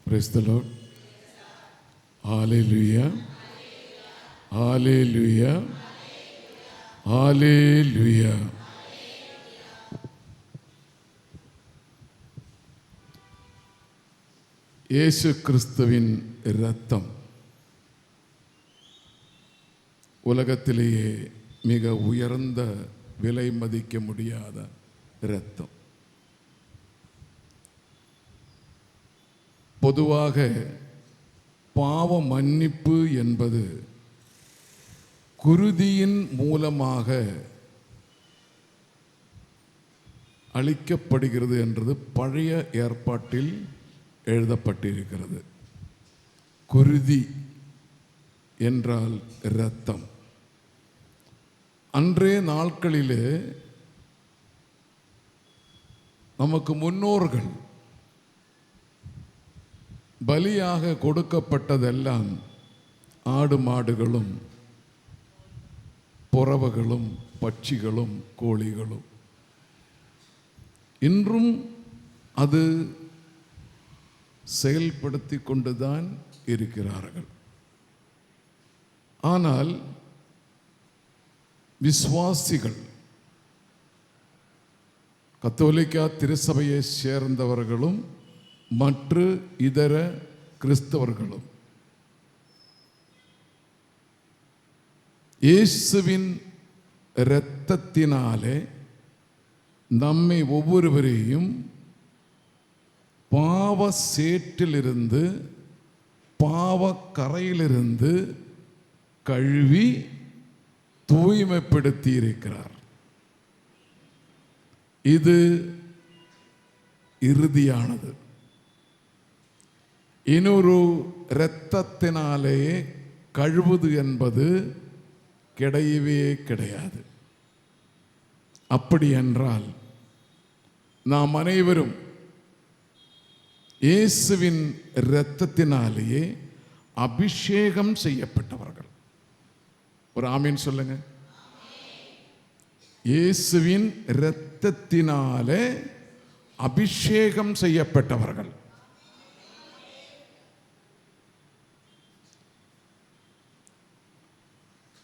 Praise the Lord. Hallelujah. Hallelujah. Hallelujah. இயேசு கிறிஸ்துவின் இரத்தம் உலகத்திலேயே மிக உயர்ந்த விலை மதிக்க முடியாத இரத்தம். பொதுவாக பாவ மன்னிப்பு என்பது குருதியின் மூலமாக அளிக்கப்படுகிறது என்றது பழைய ஏற்பாட்டில் எழுதப்பட்டிருக்கிறது. குருதி என்றால் இரத்தம். அன்றைய நாட்களிலே நமக்கு முன்னோர்கள் பலியாக கொடுக்கப்பட்டதெல்லாம் ஆடு மாடுகளும் புறவைகளும் பட்சிகளும் கோழிகளும். இன்றும் அது செயல்படுத்தி கொண்டுதான் இருக்கிறார்கள். ஆனால் விசுவாசிகள், கத்தோலிக்கா திருச்சபையை சேர்ந்தவர்களும் மற்ற இதர கிறிஸ்தவர்களும் இயேசுவின் இரத்தத்தினாலே நம்மை ஒவ்வொருவரையும் பாவ சேற்றிலிருந்து பாவ கரையிலிருந்து கழுவி தூய்மைப்படுத்தி இருக்கிறார். இது இறுதியானது. இன்னொரு இரத்தத்தினாலேயே கழுவுது என்பது கிடையவே கிடையாது. அப்படி என்றால் நாம் அனைவரும் இயேசுவின் இரத்தத்தினாலேயே அபிஷேகம் செய்யப்பட்டவர்கள். ஒரு ஆமீன் சொல்லுங்க. இயேசுவின் இரத்தத்தினாலே அபிஷேகம் செய்யப்பட்டவர்கள்.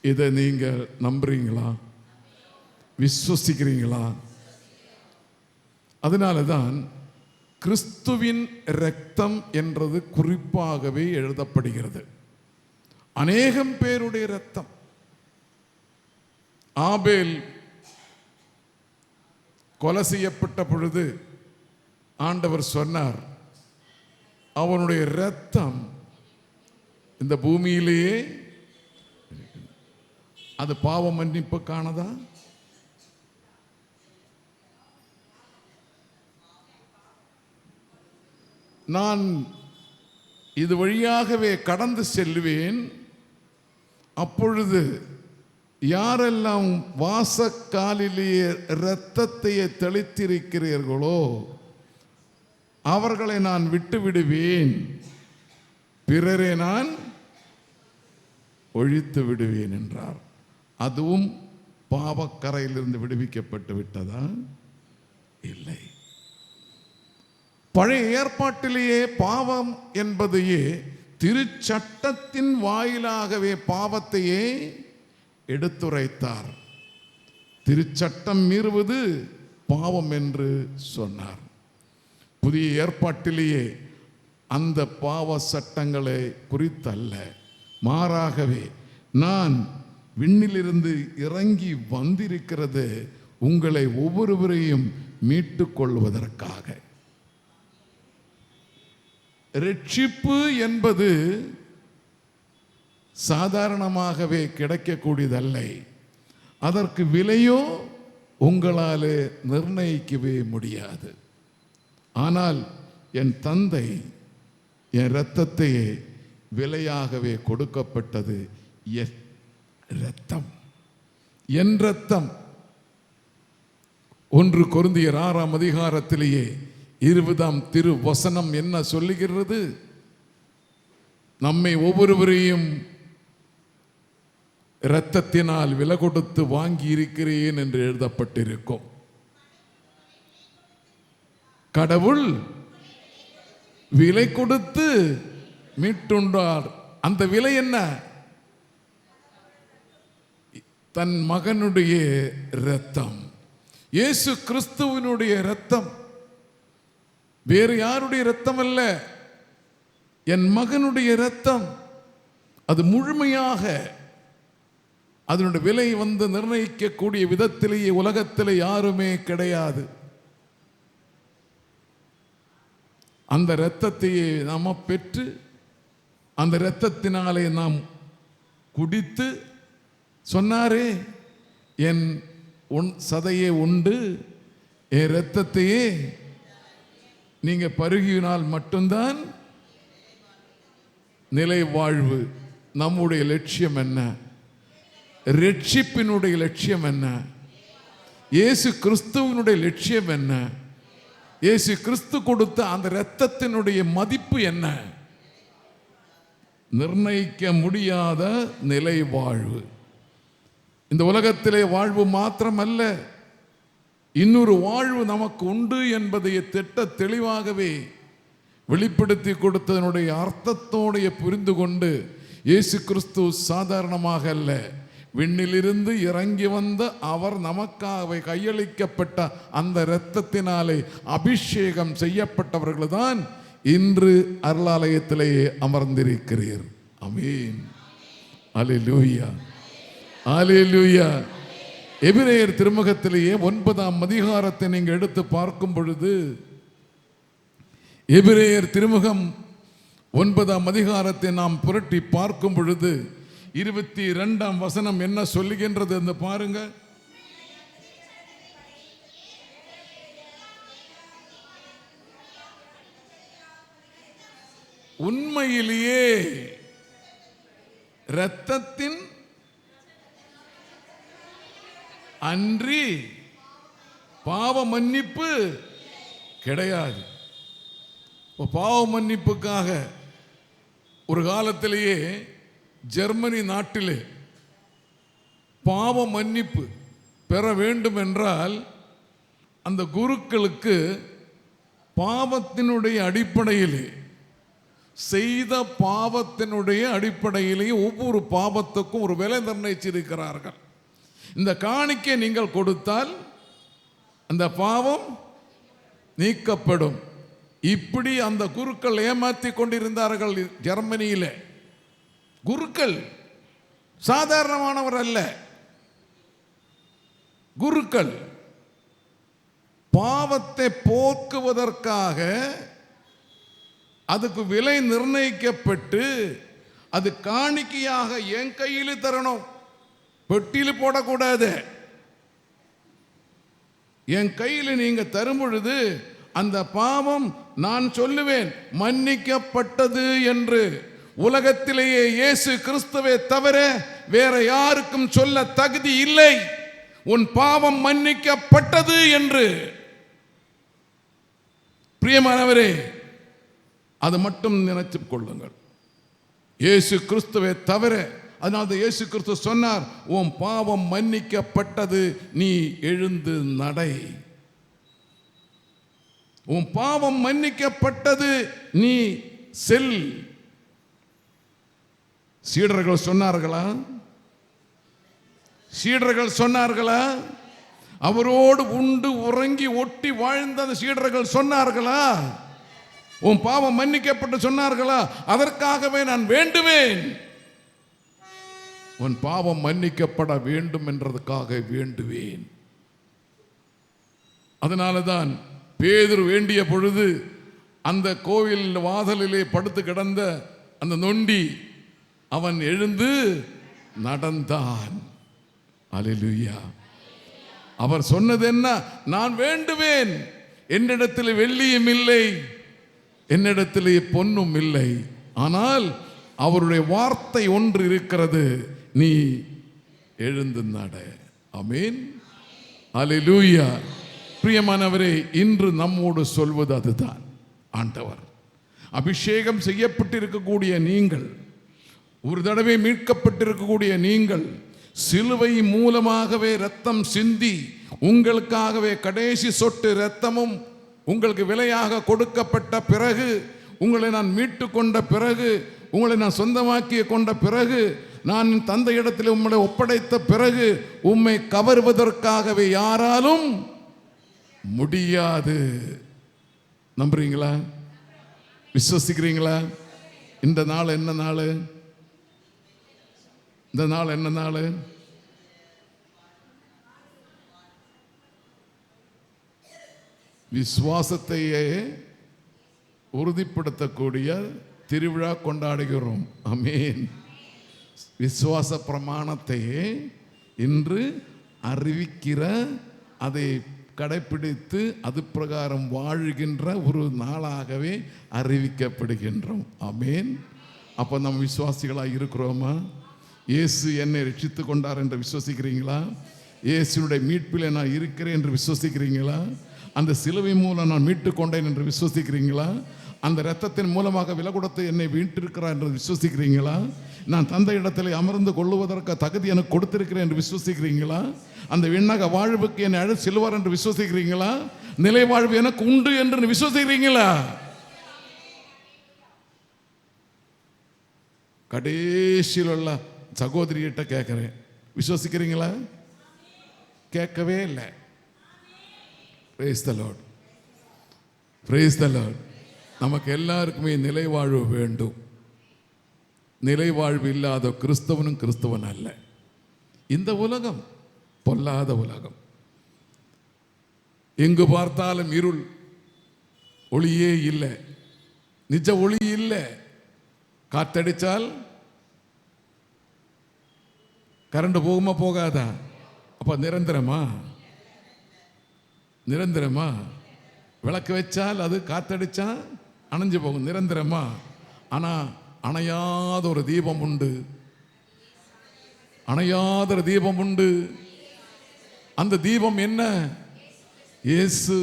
இதை நீங்க நம்புறீங்களா? விசுவசிக்கிறீங்களா? அதனாலதான் கிறிஸ்துவின் இரத்தம் என்றது குறிப்பாகவே எழுதப்படுகிறது. அநேகம் பேருடைய இரத்தம். ஆபேல் கொலை செய்யப்பட்ட பொழுது ஆண்டவர் சொன்னார், அவனுடைய இரத்தம் இந்த பூமியிலேயே அது பாவ மன்னிப்பு காணதா? நான் இது வழியாகவே கடந்து செல்வேன். அப்பொழுது யாரெல்லாம் வாசக்காலிலேயே இரத்தத்தையே தெளித்திருக்கிறீர்களோ அவர்களை நான் விட்டு விடுவேன், பிறரை நான் ஒழித்து விடுவேன் என்றார். அதுவும் பாவக்கரையிலிருந்து விடுவிக்கப்பட்டு விட்டதா? இல்லை. பழைய ஏற்பாட்டிலேயே பாவம் என்பதையே திருச்சட்டத்தின் வாயிலாகவே பாவத்தையே எடுத்துரைத்தார். திருச்சட்டம் மீறுவது பாவம் என்று சொன்னார். புதிய ஏற்பாட்டிலேயே அந்த பாவ சட்டங்களை குறித்தல்ல, மாறாகவே நான் விண்ணிலிருந்து இறங்கி வந்திருக்கிறது உங்களை ஒவ்வொருவரையும் மீட்டுக் கொள்வதற்காக. ரட்சிப்பு என்பது சாதாரணமாகவே கிடைக்கக்கூடியதல்ல. அதற்கு விலையோ உங்களாலே நிர்ணயிக்கவே முடியாது. ஆனால் என் தந்தை என் இரத்தத்தையே விலையாகவே கொடுக்கப்பட்டது. என் இரத்தம், என் இரத்தம். 1 கொரிந்தியர் 6ஆம் அதிகாரத்திலேயே 20ஆம் திருவசனம் என்ன சொல்லுகிறது? நம்மை ஒவ்வொருவரையும் இரத்தத்தினால் விலை கொடுத்து வாங்கி இருக்கிறேன் என்று எழுதப்பட்டிருக்கும். கடவுள் விலை கொடுத்து மீட்டுண்டார். அந்த விலை என்ன? தன் மகனுடைய இரத்தம். இயேசு கிறிஸ்துவினுடைய இரத்தம், வேறு யாருடைய இரத்தம் அல்ல, என் மகனுடைய இரத்தம். அது முழுமையாக அதனுடைய விலை நிர்ணயிக்கக்கூடிய விதத்திலேயே உலகத்திலே யாருமே கிடையாது. அந்த இரத்தத்தையே நாம் பெற்று அந்த இரத்தத்தினாலே நாம் குடித்து சொன்னாரே, என் சதையை உண்டு என் இரத்தத்தையே நீங்க பருகினால் மட்டும்தான் நிலை வாழ்வு. நம்முடைய லட்சியம் என்ன? ரட்சிப்பினுடைய லட்சியம் என்ன? இயேசு கிறிஸ்துவினுடைய லட்சியம் என்ன? இயேசு கிறிஸ்து கொடுத்த அந்த இரத்தத்தினுடைய மதிப்பு என்ன? நிர்ணயிக்க முடியாத நிலை வாழ்வு. இந்த உலகத்திலே வாழ்வு மாத்திரமல்ல, இன்னொரு வாழ்வு நமக்கு உண்டு என்பதை திட்ட தெளிவாகவே வெளிப்படுத்தி கொடுத்ததனுடைய அர்த்தத்தோடைய புரிந்து கொண்டு, இயேசு கிறிஸ்து சாதாரணமாக அல்ல, விண்ணிலிருந்து இறங்கி வந்த அவர் நமக்காக கையளிக்கப்பட்ட அந்த இரத்தத்தினாலே அபிஷேகம் செய்யப்பட்டவர்கள் தான் இன்று அருளாலயத்திலேயே அமர்ந்திருக்கிறீர். ஆமென். அல்லேலூயா, அல்லேலூயா. எபிரேயர் திருமுகத்திலேயே 9ஆம் அதிகாரத்தை நீங்கள் எடுத்து பார்க்கும் பொழுது, எபிரேயர் திருமுகம் 9ஆம் அதிகாரத்தை நாம் புரட்டி பார்க்கும் பொழுது 22ஆம் வசனம் என்ன சொல்லுகின்றது என்று பாருங்க. உண்மையிலேயே இரத்தத்தின் அன்றி பாவ மன்னிப்பு கிடையாது. பாவ மன்னிப்புக்காக ஒரு காலத்திலேயே ஜெர்மனி நாட்டிலே பாவ மன்னிப்பு பெற வேண்டும் என்றால் அந்த குருக்களுக்கு பாவத்தினுடைய அடிப்படையிலே, செய்த பாவத்தினுடைய அடிப்படையிலேயே ஒவ்வொரு பாவத்துக்கும் ஒரு விலை நிர்ணயிச்சிருக்கிறார்கள். இந்த காணிக்கை நீங்கள் கொடுத்தால் அந்த பாவம் நீக்கப்படும். இப்படி அந்த குருக்கள் ஏமாற்றி கொண்டிருந்தார்கள் ஜெர்மனியில. குருக்கள் சாதாரணமானவர் அல்ல, குருக்கள் பாவத்தை போக்குவதற்காக அதுக்கு விலை நிர்ணயிக்கப்பட்டு அது காணிக்கையாக என் கையில் தரணும், பெட்டியில் போடக்கூடாது. என் கையில் நீங்க தரும் பொழுது அந்த பாவம் நான் சொல்லுவேன் மன்னிக்கப்பட்டது என்று. உலகத்திலேயே இயேசு கிறிஸ்துவை தவிர வேற யாருக்கும் சொல்ல தகுதி இல்லை, உன் பாவம் மன்னிக்கப்பட்டது என்று. பிரியமானவரே, அது மட்டும் நினைத்துக் கொள்ளுங்கள், இயேசு கிறிஸ்துவை தவிர. அதனால இயேசு கிறிஸ்து சொன்னார், உன் பாவம் மன்னிக்கப்பட்டது, நீ எழுந்து நடை. உன் பாவம் மன்னிக்கப்பட்டது, நீ செல். சீடர்கள் சொன்னார்களா? சீடர்கள் சொன்னார்களா? அவரோடு உண்டு உறங்கி ஒட்டி வாழ்ந்த சீடர்கள் சொன்னார்களா? உன் பாவம் மன்னிக்கப்பட்டு சொன்னார்களா? அதற்காகவே நான் வேண்டுவேன், உன் பாவம் மன்னிக்கப்பட வேண்டும் என்றதுக்காக வேண்டுவேன். அதனாலதான் பேதுரு வேண்டிய பொழுது அந்த கோவில் வாசலிலே படுத்து கிடந்த அந்த நொண்டி அவன் எழுந்து நடந்தான். அல்லேலூயா. அவர் சொன்னது என்ன? நான் வேண்டுவேன், என்னிடத்தில் வெள்ளியும் இல்லை, என்னிடத்திலே பொன்னும் இல்லை, ஆனால் அவருடைய வார்த்தை ஒன்று இருக்கிறது, நீ எழுந்து நட. ஆமென். அல்லேலூயா. பிரியமானவரே, இன்று நம்மோடு சொல்வது அதுதான். ஆண்டவர் அபிஷேகம் செய்யப்பட்டிருக்கக்கூடிய நீங்கள், ஒரு தடவை மீட்கப்பட்டிருக்கக்கூடிய நீங்கள், சிலுவை மூலமாகவே இரத்தம் சிந்தி உங்களுக்காகவே கடைசி சொட்டு இரத்தமும் உங்களுக்கு விலையாக கொடுக்கப்பட்ட பிறகு உங்களை நான் மீட்டு கொண்ட பிறகு, உங்களை நான் சொந்தமாக்கி கொண்ட பிறகு, நான் தந்தை இடத்தில் உம்மை ஒப்படைத்த பிறகு உம்மை கவர்வதற்காகவே யாராலும் முடியாது. நம்புறீங்களா? விசுவசிக்கிறீங்களா? இந்த நாள் என்ன நாள்? இந்த நாள் என்ன நாள்? விசுவாசத்தையே உறுதிப்படுத்தக்கூடிய திருவிழா கொண்டாடுகிறோம். ஆமென். விசுவாச பிரமாணத்தையே இன்று அறிவிக்கிற, அதை கடைப்பிடித்து அது பிரகாரம் வாழ்கின்ற ஒரு நாளாகவே அறிவிக்கப்படுகின்றோம். ஆமென். அப்போ நம்ம விசுவாசிகளாக இருக்கிறோமா? இயேசு என்னை ரட்சித்து கொண்டார் என்று விசுவசிக்கிறீங்களா? இயேசுடைய மீட்பில் நான் இருக்கிறேன் என்று விசுவசிக்கிறீங்களா? அந்த சிலுவை மூலம் நான் மீட்டு கொண்டேன் என்று விசுவசிக்கிறீங்களா? அந்த இரத்தத்தின் மூலமாக விலை கொடுத்து என்னை மீட்டிருக்கிறார் என்று விசுவசிக்கிறீங்களா? நான் தந்தை இடத்தில் அமர்ந்து கொள்ளுவதற்கு தகுதி எனக்கு கொடுத்திருக்கிறேன் என்று விசுவசிக்கிறீங்களா? அந்த விண்ணக வாழ்வுக்கு என்னை அழைத்து செல்வார் என்று விசுவசிக்கிறீங்களா? நிலை வாழ்வு எனக்கு உண்டு என்று விசுவசிக்கிறீங்களா? கடைசியில் உள்ள சகோதரிகிட்ட கேட்கிறேன், விசுவசிக்கிறீங்களா? கேட்கவே இல்லை. Praise the Lord. Praise the Lord. நமக்கு எல்லாருக்குமே நிலை வாழ்வு வேண்டும். நிலை வாழ்வு இல்லாத கிறிஸ்தவனும் கிறிஸ்தவன் அல்ல. இந்த உலகம் பொல்லாத உலகம். எங்கு பார்த்தாலும் இருள், ஒளியே இல்லை, நிஜ ஒளி இல்லை. காத்தடிச்சால் கரண்ட் போகுமா போகாதா? அப்ப நிரந்தரமா? நிரந்தரமா? விளக்கு வச்சால் அது காத்தடிச்சா அணைஞ்சு போகும், நிரந்தரமா? ஆனா அணையாத ஒரு தீபம் உண்டு, அணையாத ஒரு தீபம் உண்டு. அந்த தீபம் என்ன? இயேசு.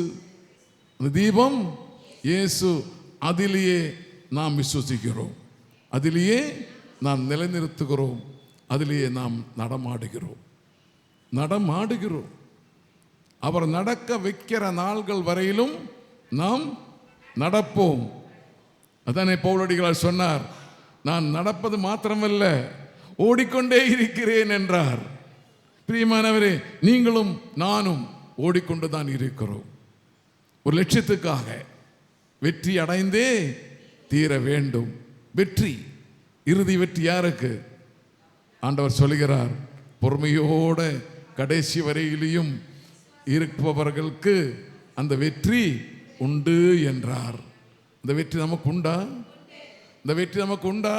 அந்த தீபம் இயேசு. அதிலேயே நாம் விசுவசிக்கிறோம், அதிலேயே நாம் நிலைநிறுத்துகிறோம், அதிலேயே நாம் நடமாடுகிறோம். அவர் நடக்க வைக்கிற நாள்கள் வரையிலும் நாம் நடப்போம். அதானே பவுலடிகளார் சொன்னார், நான் நடப்பது மாத்திரமல்ல ஓடிக்கொண்டே இருக்கிறேன் என்றார். பிரியமானவரே, நீங்களும் நானும் ஓடிக்கொண்டுதான் இருக்கிறோம். ஒரு லட்சியத்துக்காக வெற்றி அடைந்தே தீர வேண்டும். வெற்றி, இறுதி வெற்றி யாருக்கு? ஆண்டவர் சொல்கிறார், பொறுமையோட கடைசி வரையிலையும் இருப்பவர்களுக்கு அந்த வெற்றி உண்டு என்றார். இந்த வெற்றி நமக்கு உண்டா? இந்த வெற்றி நமக்கு உண்டா?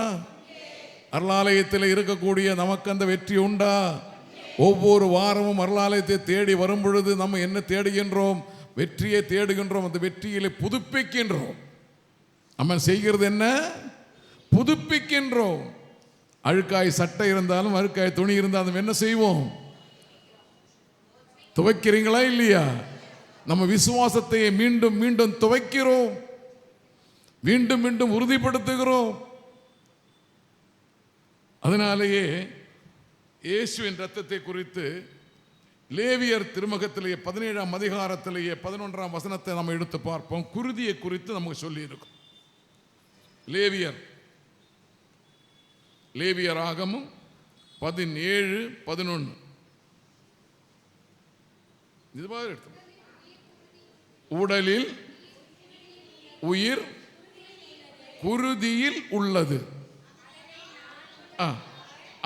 அருளாலயத்தில் இருக்கக்கூடிய நமக்கு அந்த வெற்றி உண்டா? ஒவ்வொரு வாரமும் அருளாலயத்தை தேடி வரும் பொழுது நம்ம என்ன தேடுகின்றோம்? வெற்றியை தேடுகின்றோம். அந்த வெற்றியிலே புதுப்பிக்கின்றோம். நம்ம செய்கிறது என்ன? புதுப்பிக்கின்றோம். அழுக்காய் சட்டை இருந்தாலும் அழுக்காய் துணி இருந்தாலும் என்ன செய்வோம்? துவைக்கிறீங்களா இல்லையா? நம்ம விசுவாசத்தை மீண்டும் மீண்டும் துவைக்கிறோம், மீண்டும் மீண்டும் உறுதிப்படுத்துகிறோம். அதனாலேயே இயேசுவின் இரத்தத்தை குறித்து லேவியர் திருமுகத்திலேயே 17ஆம் அதிகாரத்திலேயே 11ஆம் வசனத்தை நம்ம எடுத்து பார்ப்போம். குருதியை குறித்து நமக்கு சொல்லி இருக்கும். லேவியர் ஆகமும் 17:11 உடலில் உயிர் குருதியில் உள்ளது,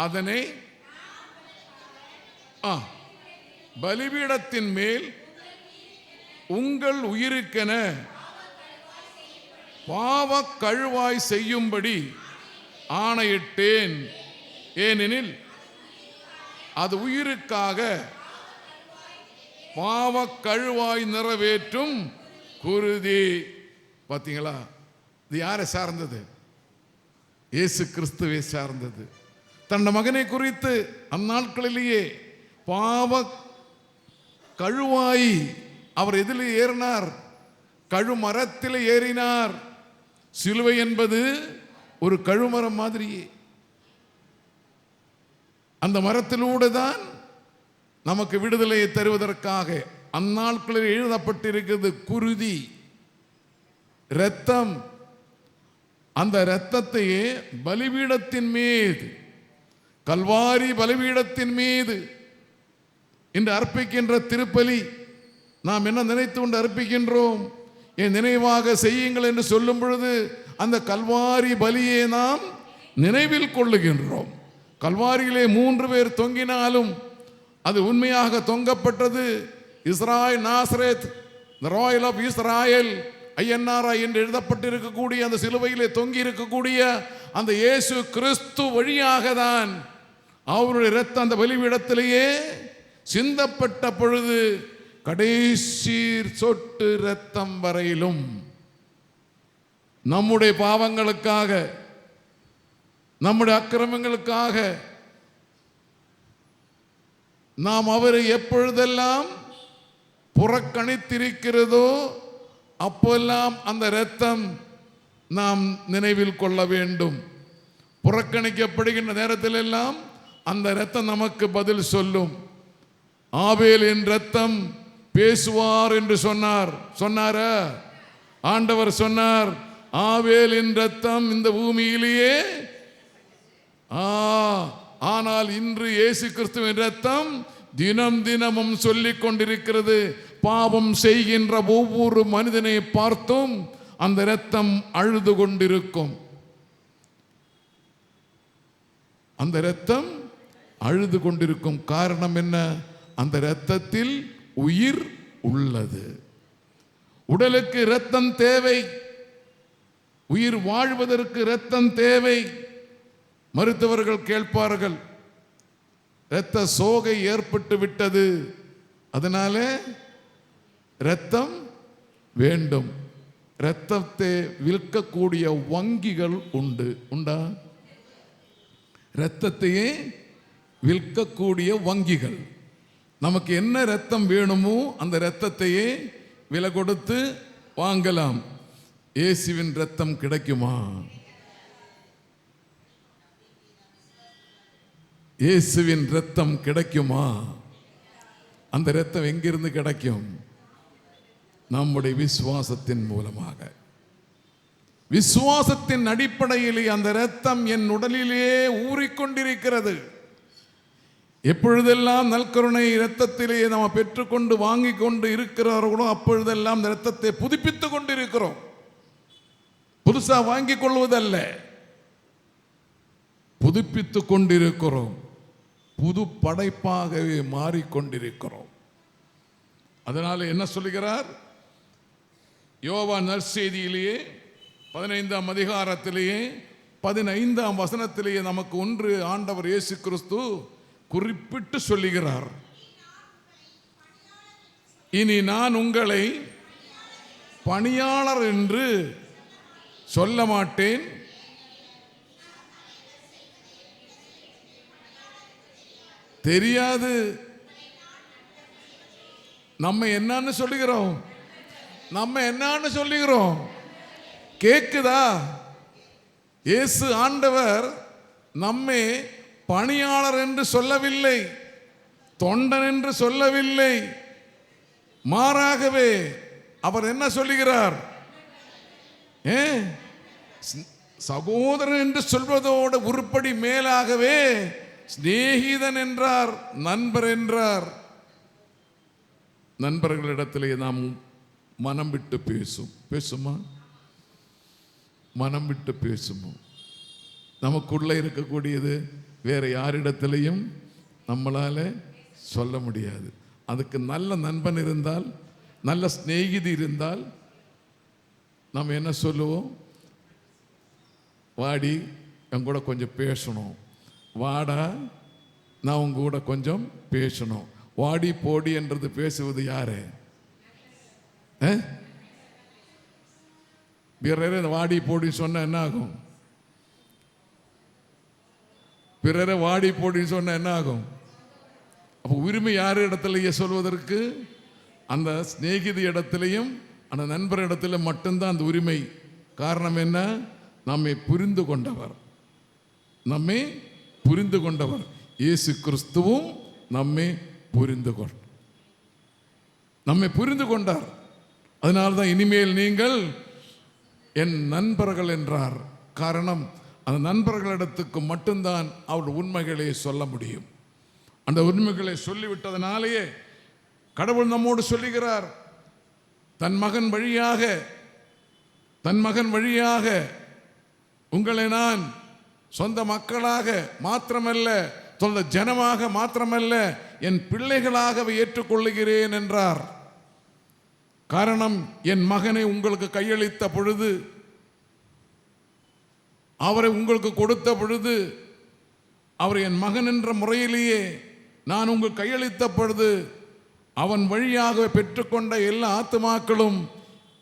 அதனை பலிபீடத்தின் மேல் உங்கள் உயிருக்கென பாவ கழுவாய் செய்யும்படி ஆணையிட்டேன். ஏனெனில் அது உயிருக்காக பாவ கழுவாய் நிறைவேற்றும் குருதி. பார்த்தீங்களா? இது யாரை சார்ந்தது? இயேசு கிறிஸ்துவை சார்ந்தது. தன் மகனை குறித்து அந்நாட்களிலேயே பாவ கழுவாய் அவர் எதில் ஏறினார்? கழுமரத்தில் ஏறினார். சிலுவை என்பது ஒரு கழுமரம் மாதிரியே. அந்த மரத்திலூടെ தான் நமக்கு விடுதலையை தருவதற்காக அந்நாட்களில் எழுதப்பட்டிருக்கிறது. குருதி, இரத்தம், அந்த இரத்தத்தையே பலிபீடத்தின் மீது, கல்வாரி பலிபீடத்தின் மீது இன்று அர்ப்பிக்கின்ற திருப்பலி நாம் என்ன நினைத்து கொண்டு அர்ப்பிக்கின்றோம்? என் நினைவாக செய்யுங்கள் என்று சொல்லும் பொழுது அந்த கல்வாரி பலியை நாம் நினைவில் கொள்ளுகின்றோம். கல்வாரியிலே 3 பேர் தொங்கினாலும் அது உண்மையாக தொங்கப்பட்டது Israel Nazareth, royal of Israel, INRI என்று எழுதப்பட்டிருக்கக்கூடிய அந்த சிலுவையிலே தொங்கி இருக்கக்கூடிய அந்த இயேசு கிறிஸ்து வழியாக தான் அவருடைய இரத்தம் அந்த பலிபீடத்திலேயே சிந்தப்பட்ட பொழுது கடைசி சொட்டு இரத்தம் வரையிலும் நம்முடைய பாவங்களுக்காக, நம்முடைய அக்கிரமங்களுக்காக நாம் அவரை எப்பொழுதெல்லாம் புறக்கணித்திருக்கிறதோ அப்போல்லாம் அந்த இரத்தம் நாம் நினைவில் கொள்ள வேண்டும். புறக்கணிக்கப்படுகின்ற நேரத்தில் எல்லாம் அந்த இரத்தம் நமக்கு பதில் சொல்லும். ஆபேலின் இரத்தம் பேசுவார் என்று சொன்னார ஆண்டவர் சொன்னார். ஆபேலின் இரத்தம் இந்த பூமியிலேயே, ஆனால் இன்று இயேசு கிறிஸ்துவின் இரத்தம் தினம் தினமும் சொல்லிக் கொண்டிருக்கிறது. பாவம் செய்கின்ற ஒவ்வொரு மனிதனை பார்த்தும் அந்த இரத்தம் அழுது கொண்டிருக்கும். அந்த இரத்தம் அழுது கொண்டிருக்கும். காரணம் என்ன? அந்த இரத்தத்தில் உயிர் உள்ளது. உடலுக்கு இரத்தம் தேவை, உயிர் வாழ்வதற்கு இரத்தம் தேவை. மருத்துவர்கள் கேட்பார்கள், இரத்த சோகை ஏற்பட்டு விட்டது, அதனால இரத்தம் வேண்டும். இரத்தத்தை விற்கக்கூடிய வங்கிகள் உண்டா? இரத்தத்தையே விற்கக்கூடிய வங்கிகள். நமக்கு என்ன இரத்தம் வேணுமோ அந்த இரத்தத்தையே விலை கொடுத்து வாங்கலாம். இயேசுவின் இரத்தம் கிடைக்குமா? இயேசுவின் இரத்தம் கிடைக்குமா? அந்த இரத்தம் எங்கிருந்து கிடைக்கும்? நம்முடைய விசுவாசத்தின் மூலமாக. விசுவாசத்தின் அடிப்படையிலே அந்த இரத்தம் என் உடலிலே ஊறிக்கொண்டிருக்கிறது. எப்பொழுதெல்லாம் நல்கருணை இரத்தத்திலே நாம் பெற்றுக்கொண்டு வாங்கி கொண்டு இருக்கிறார்களோ அப்பொழுதெல்லாம் அந்த இரத்தத்தை புதுப்பித்துக் கொண்டிருக்கிறோம். புதுசா வாங்கிக் கொள்வதல்ல, புதுப்பித்துக் கொண்டிருக்கிறோம். புது படைப்பாகவே மாறிக்கொண்டிருக்கிறோம். அதனால என்ன சொல்லுகிறார் யோவான் நற்செய்தியிலேயே 15ஆம் அதிகாரத்திலேயே 15ஆம் வசனத்திலேயே நமக்கு ஒன்று ஆண்டவர் இயேசு கிறிஸ்து குறிப்பிட்டு சொல்லுகிறார். இனி நான் உங்களை பணியாளர் என்று சொல்ல மாட்டேன், தெரியாது. நம்ம என்னன்னு சொல்லுகிறோம்? நம்ம என்னன்னு சொல்லுகிறோம்? கேக்குதா? இயேசு ஆண்டவர் நம்மை பணியாளர் என்று சொல்லவில்லை, தொண்டன் என்று சொல்லவில்லை. மாறாகவே அவர் என்ன சொல்லுகிறார்? சகோதரன் என்று சொல்வதோடு உருப்படி மேலாகவே சிநேகிதன் என்றார், நண்பர் என்றார். நண்பர்களிடத்திலே நாம் மனம் விட்டு பேசுமா? மனம் விட்டு பேசுமோ? நமக்குள்ள இருக்கக்கூடியது வேற யாரிடத்திலையும் நம்மளால சொல்ல முடியாது. அதுக்கு நல்ல நண்பன் இருந்தால், நல்ல சிநேகிதி இருந்தால் நம்ம என்ன சொல்லுவோம்? வாடி, என் கூட கொஞ்சம் பேசணும், வாடா, நான் உங்க கூட கொஞ்சம் பேசணும். வாடி போடி என்றது பேசுவது யாரு? பிறரை வாடி போடி சொன்ன என்ன ஆகும்? பிறரை வாடி போடின்னு சொன்ன என்ன ஆகும்? அப்போ உரிமை யார் இடத்துலயே சொல்வதற்கு? அந்த சிநேகிதி இடத்திலையும் அந்த நண்பர் இடத்துல மட்டும்தான் அந்த உரிமை. காரணம் என்ன? நம்மை புரிந்து கொண்டவர், நம்மை புரிந்து கொண்டவர் இயேசு கிறிஸ்துவும் நம்மை புரிந்து கொண்டார். அதனால்தான் இனிமேல் நீங்கள் என் நண்பர்கள் என்றார். காரணம், அந்த நண்பர்களிடத்துக்கு மட்டும்தான் அவர் உண்மைகளை சொல்ல முடியும். அந்த உண்மைகளை சொல்லிவிட்டதனாலேயே கடவுள் நம்மோடு சொல்லுகிறார், தன் மகன் வழியாக உங்களை நான் சொந்த மக்களாக மாத்திரமல்ல, சொந்த ஜனமாக மாத்திரமல்ல, என் பிள்ளைகளாகவே ஏற்றுக்கொள்ளுகிறேன் என்றார். காரணம், என் மகனை உங்களுக்கு கையளித்த பொழுது, அவரை உங்களுக்கு கொடுத்த பொழுது, அவர் என் மகன் என்ற முறையிலேயே நான் உங்கள் கையளித்த பொழுது, அவன் வழியாக பெற்றுக்கொண்ட எல்லா ஆத்துமாக்களும்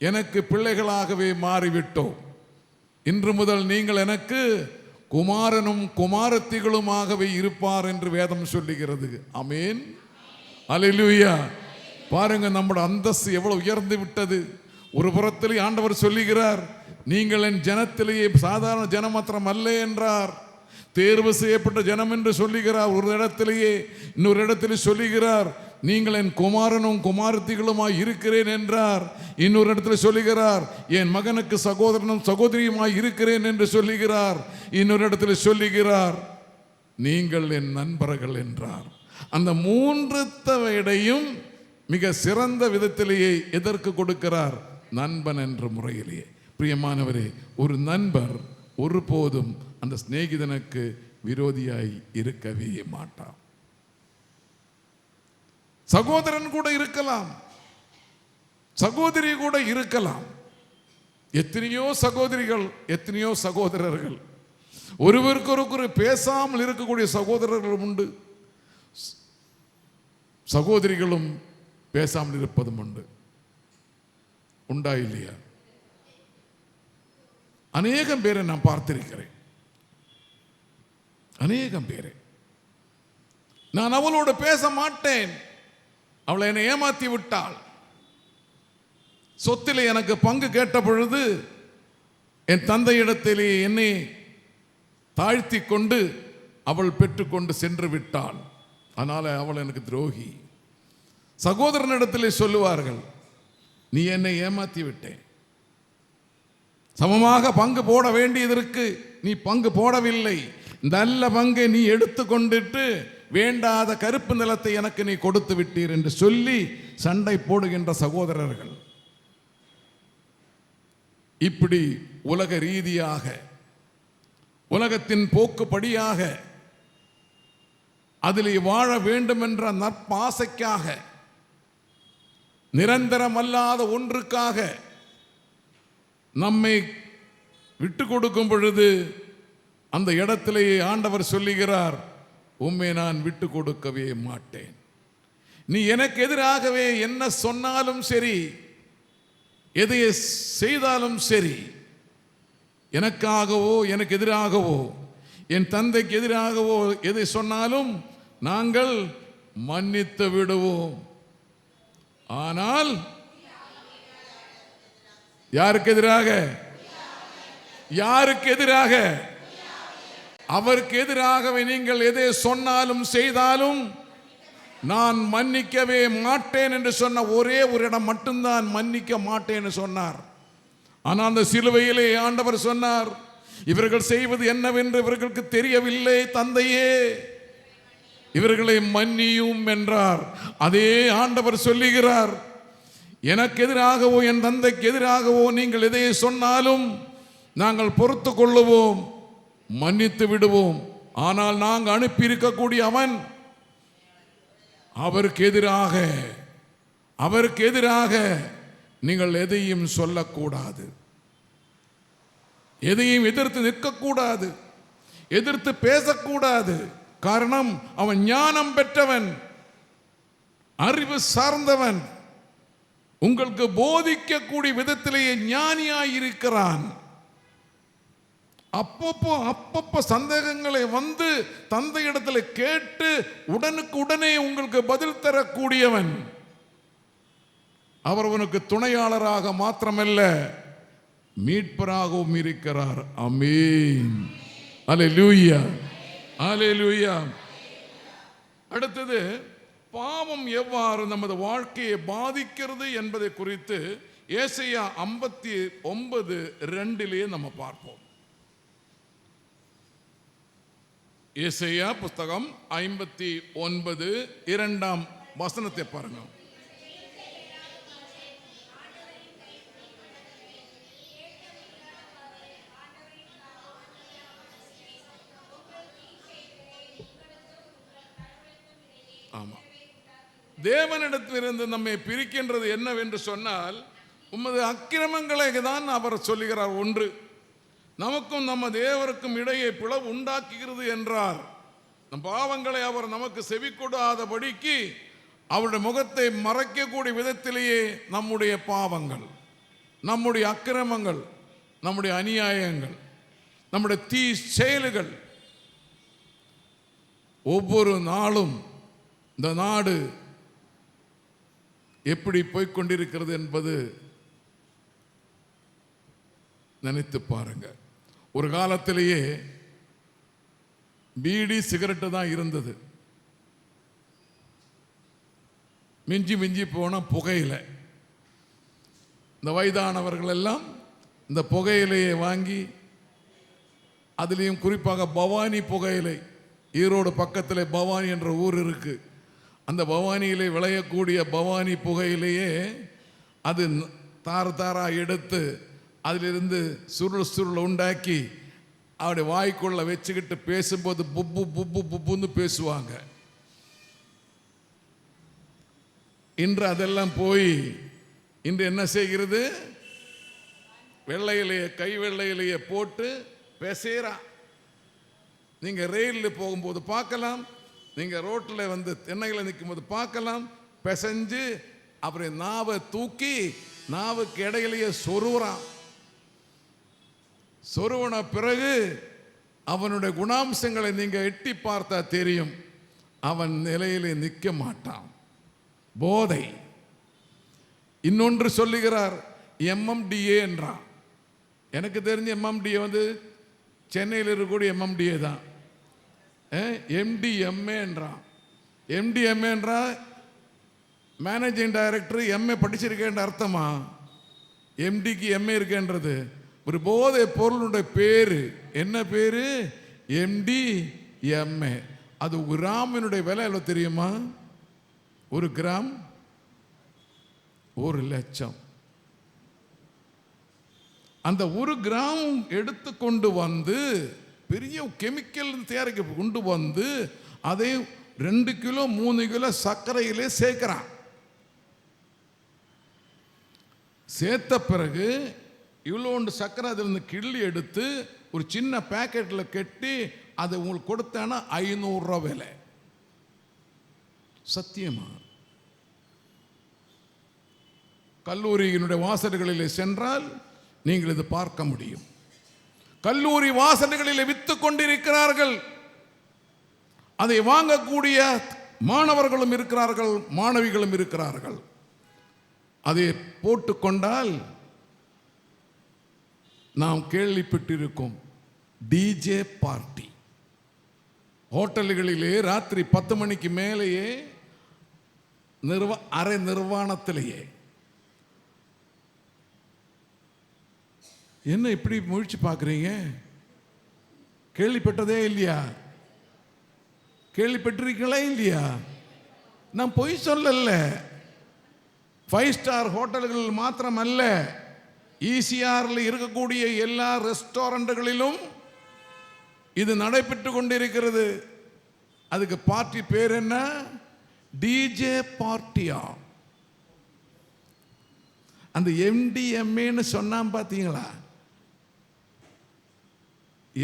எனக்கு பிள்ளைகளாகவே மாறிவிட்டோம். இன்று முதல் நீங்கள் எனக்கு குமாரனும் குமாரத்திகளுமாகவே இருப்பார் என்று வேதம் சொல்லுகிறது. ஆமென், அல்லேலூயா. பாருங்க, நம்முடைய அந்தஸ்து எவ்வளவு உயர்ந்து விட்டது. ஒரு புறத்திலே ஆண்டவர் சொல்லுகிறார், நீங்கள் என் ஜனத்திலேயே சாதாரண ஜனம் மாத்திரம் அல்ல என்றார், தேர்வு செய்யப்பட்ட ஜனம் என்று சொல்லுகிறார். ஒரு இடத்திலேயே இன்னொரு இடத்திலே சொல்லுகிறார், நீங்கள் என் குமாரனும் குமாரத்திகளுமாய் இருக்கிறேன் என்றார். இன்னொரு இடத்துல சொல்லுகிறார், என் மகனுக்கு சகோதரனும் சகோதரியுமாய் இருக்கிறேன் என்று சொல்லுகிறார். இன்னொரு இடத்துல சொல்லுகிறார், நீங்கள் என் நண்பர்கள் என்றார். அந்த மூன்று தவையடையும் மிக சிறந்த விதத்திலேயே எதற்கு கொடுக்கிறார்? நண்பன் என்ற முறையிலேயே. பிரியமானவரே, ஒரு நண்பர் ஒருபோதும் அந்த சிநேகிதனுக்கு விரோதியாய் இருக்கவே மாட்டான். சகோதரன் கூட இருக்கலாம், சகோதரி கூட இருக்கலாம். எத்தனையோ சகோதரிகள், எத்தனையோ சகோதரர்கள், ஒருவருக்கொரு பேசாமல் இருக்கக்கூடிய சகோதரர்களும் உண்டு, சகோதரிகளும் பேசாமல் இருப்பதும் உண்டு. உண்டா இல்லையா? அநேகம் பேரை நான் பார்த்திருக்கிறேன். அநேகம் பேரை நான் அவளோடு பேச மாட்டேன், அவளை என்னை ஏமாத்தி விட்டாள். சொத்திலே எனக்கு பங்கு கேட்ட பொழுது என் தந்தையிடத்திலே என்னை தாழ்த்தி கொண்டு அவள் பெற்றுக்கொண்டு சென்று விட்டாள். அதனால அவள் எனக்கு துரோகி. சகோதரனிடத்திலே சொல்லுவார்கள், நீ என்னை ஏமாத்தி விட்டேன், சமமாக பங்கு போட வேண்டியதற்கு நீ பங்கு போடவில்லை, நல்ல பங்கை நீ எடுத்து கொண்டுட்டு வேண்டாத கருப்பு நிலத்தை எனக்கு நீ கொடுத்து விட்டீர் என்று சொல்லி சண்டை போடுகின்ற சகோதரர்கள். இப்படி உலக ரீதியாக, உலகத்தின் போக்குப்படியாக, அதில் வாழ வேண்டும் என்ற நற்பாசைக்காக, நிரந்தரமல்லாத ஒன்றுக்காக நம்மை விட்டு கொடுக்கும் பொழுது அந்த இடத்திலேயே ஆண்டவர் சொல்லுகிறார், உம்மை நான் விட்டு கொடுக்கவே மாட்டேன். நீ எனக்கு எதிராகவே என்ன சொன்னாலும் சரி, எதை செய்தாலும் சரி, எனக்காகவோ எனக்கு எதிராகவோ என் தந்தைக்கு எதிராகவோ எதை சொன்னாலும் நாங்கள் மன்னித்து விடுவோம். ஆனால் யாருக்கு எதிராக? யாருக்கு எதிராக? அவருக்கு எதிராகவே நீங்கள் எதை சொன்னாலும் செய்தாலும் நான் மன்னிக்கவே மாட்டேன் என்று சொன்ன ஒரே ஒரு இடம் மட்டும்தான் மன்னிக்க மாட்டேன் சொன்னார். ஆனால் அந்த சிலுவையிலே ஆண்டவர் சொன்னார், இவர்கள் செய்வது என்னவென்று இவர்களுக்கு தெரியவில்லை, தந்தையே இவர்களை மன்னியும் என்றார். அதே ஆண்டவர் சொல்லுகிறார், எனக்கு எதிராகவோ என் தந்தைக்கு எதிராகவோ நீங்கள் எதை சொன்னாலும் நாங்கள் பொறுத்து கொள்ளுவோம், மன்னித்து விடுவோம். ஆனால் நாங்கள் அனுப்பி இருக்கக்கூடிய அவன் அவருக்கு எதிராக நீங்கள் எதையும் சொல்லக்கூடாது, எதையும் எதிர்த்து நிற்கக்கூடாது, எதிர்த்து பேசக்கூடாது. காரணம், அவன் ஞானம் பெற்றவன், அறிவு சார்ந்தவன், உங்களுக்கு போதிக்கக்கூடிய விதத்திலேயே ஞானியாயிருக்கிறான். அப்பப்போ சந்தேகங்களை வந்து தந்தையிடத்தில் கேட்டு உடனுக்கு உடனே உங்களுக்கு பதில் தரக்கூடியவன். அவர் உனக்கு துணையாளராக மாத்திரமல்ல, மீட்பராகவும் இருக்கிறார். ஆமென், அல்லேலூயா, அல்லேலூயா. அடுத்தது, பாவம் எவ்வாறு நமது வாழ்க்கையை பாதிக்கிறது என்பதை குறித்து ஏசாயா 59:2 நம்ம பார்ப்போம். ஏசாயா புஸ்தகம் 59 2ஆம் வசனத்தை பாருங்க. ஆமா, தேவனிடத்திலிருந்து நம்மை பிரிக்கின்றது என்னவென்று சொன்னால், உமது அக்கிரமங்களை தான் அவர் சொல்லுகிறார். ஒன்று, நமக்கும் நம்ம தேவருக்கும் இடையே பிளவு உண்டாக்குகிறது என்றார். நம் பாவங்களை அவர் நமக்கு செவி கொடாதபடிக்கு அவருடைய முகத்தை மறைக்கக்கூடிய விதத்திலேயே நம்முடைய பாவங்கள், நம்முடைய அக்கிரமங்கள், நம்முடைய அநியாயங்கள், நம்முடைய தீ செயல்கள், ஒவ்வொரு நாளும் இந்த நாடு எப்படி போய்கொண்டிருக்கிறது என்பது நினைத்து பாருங்க. ஒரு காலத்திலேயே பீடி சிகரெட்டு தான் இருந்தது. மிஞ்சி மிஞ்சி போன புகையிலை. இந்த வயதானவர்கள் எல்லாம் இந்த புகையிலையை வாங்கி, அதுலேயும் குறிப்பாக பவானி புகையிலை, ஈரோடு பக்கத்தில் பவானி என்ற ஊர் இருக்கு. அந்த பவானியிலே விளையக்கூடிய பவானி புகையிலேயே அது தார எடுத்து அதிலிருந்து சுருள் உண்டாக்கி அவருடைய வாய்க்குள்ள வச்சுக்கிட்டு பேசும்போது புப்பு புப்பு புப்புன்னு பேசுவாங்க. இன்று அதெல்லாம் போய் இன்று என்ன செய்கிறது? வெள்ளையிலேயே, கை வெள்ளையிலேயே போட்டு பேசுகிறா. நீங்க ரயிலில் போகும்போது பார்க்கலாம், நீங்க ரோட்டில் வந்து தென்னையில் நிற்கும் போது பார்க்கலாம். பிசைஞ்சு அப்புறம் நாவை தூக்கி நாவுக்கு இடையிலேயே சொருவுறான். சொருவன பிறகு அவனுடைய குணாம்சங்களை நீங்க எட்டி பார்த்தா தெரியும், அவன் நிலையிலே நிற்க மாட்டான். போதை. இன்னொன்று சொல்லுகிறார், எம்எம்டிஏ என்றான். எனக்கு தெரிஞ்ச எம்எம்டிஏ வந்து சென்னையில் இருக்கக்கூடிய எம்எம்டிஏ தான். எம்டிஎம்ஏ என்றான். எம்டிஎம்ஏ என்றா மேனேஜிங் டைரக்டர் எம்ஏ படிச்சிருக்கேன்ற அர்த்தமா? எம்டிக்கு எம்ஏ இருக்கேன்றது ஒரு போதை பொருளுடைய பேரு. என்ன பேரு? எம்டிஎம்ஏ. அது கிராமினுடைய விலை எவ்வளவு தெரியுமா? ஒரு கிராம் 1,00,000. அந்த ஒரு கிராம் எடுத்துக்கொண்டு வந்து பெரிய கெமிக்கல் தயாரிக்க கொண்டு வந்து அதை 2 கிலோ 3 கிலோ சர்க்கரையிலே சேர்க்கிறான். சேர்த்த பிறகு இவ்வளோண்டு சர்க்கரை அதிலிருந்து கிள்ளி எடுத்து ஒரு சின்ன பேக்கெட்டில் கட்டி அதை உங்களுக்கு கொடுத்தானா 500 ரூபா விலை. சத்தியமா? கல்லூரியினுடைய வாசல்களிலே சென்றால் நீங்கள் இது பார்க்க முடியும். கல்லூரி வாசல்களில் வித்து கொண்டிருக்கிறார்கள். அதை வாங்கக்கூடிய மாணவர்களும் இருக்கிறார்கள், மாணவிகளும் இருக்கிறார்கள். அதை போட்டுக்கொண்டால் நாம் கேள்விப்பட்டிருக்கோம், டிஜே பார்ட்டி. ஹோட்டல்களிலே ராத்திரி 10 மணிக்கு மேலேயே அரை நிர்வாணத்திலேயே. என்ன இப்படி முழிச்சு பார்க்குறீங்க? கேள்விப்பட்டதே இல்லையா? கேள்விப்பட்டிருக்கீங்களா இல்லையா? நான் பொய் சொல்லல. 5 ஸ்டார் ஹோட்டல்கள் மாத்திரமல்ல, ஈசிஆரில் இருக்கக்கூடிய எல்லா ரெஸ்டாரண்ட்டுகளிலும் இது நடைபெற்று கொண்டிருக்கிறது. அதுக்கு பார்ட்டி பேர் என்ன? டிஜே பார்ட்டியா. அந்த எம்டிஎம்ஏன்னு சொன்னான் பார்த்தீங்களா?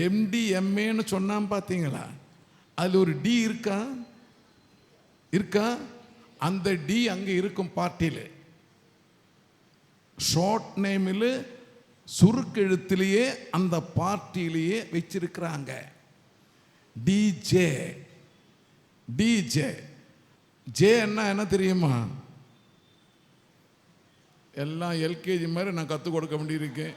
எம்டிஎம்ஏன்னு சொன்னான் பார்த்தீங்களா? அதில் ஒரு டி இருக்கா? இருக்கா? அந்த டி அங்கே இருக்கும் பார்ட்டியில். ஷார்ட் நேமில் சுருக்கெழுத்திலேயே அந்த பார்ட்டியிலேயே வச்சிருக்கிறாங்க. டிஜே. டிஜே ஜே என்ன தெரியுமா? எல்லாம் எல்கேஜி மாதிரி நான் கற்றுக் கொடுக்க வேண்டியிருக்கேன்.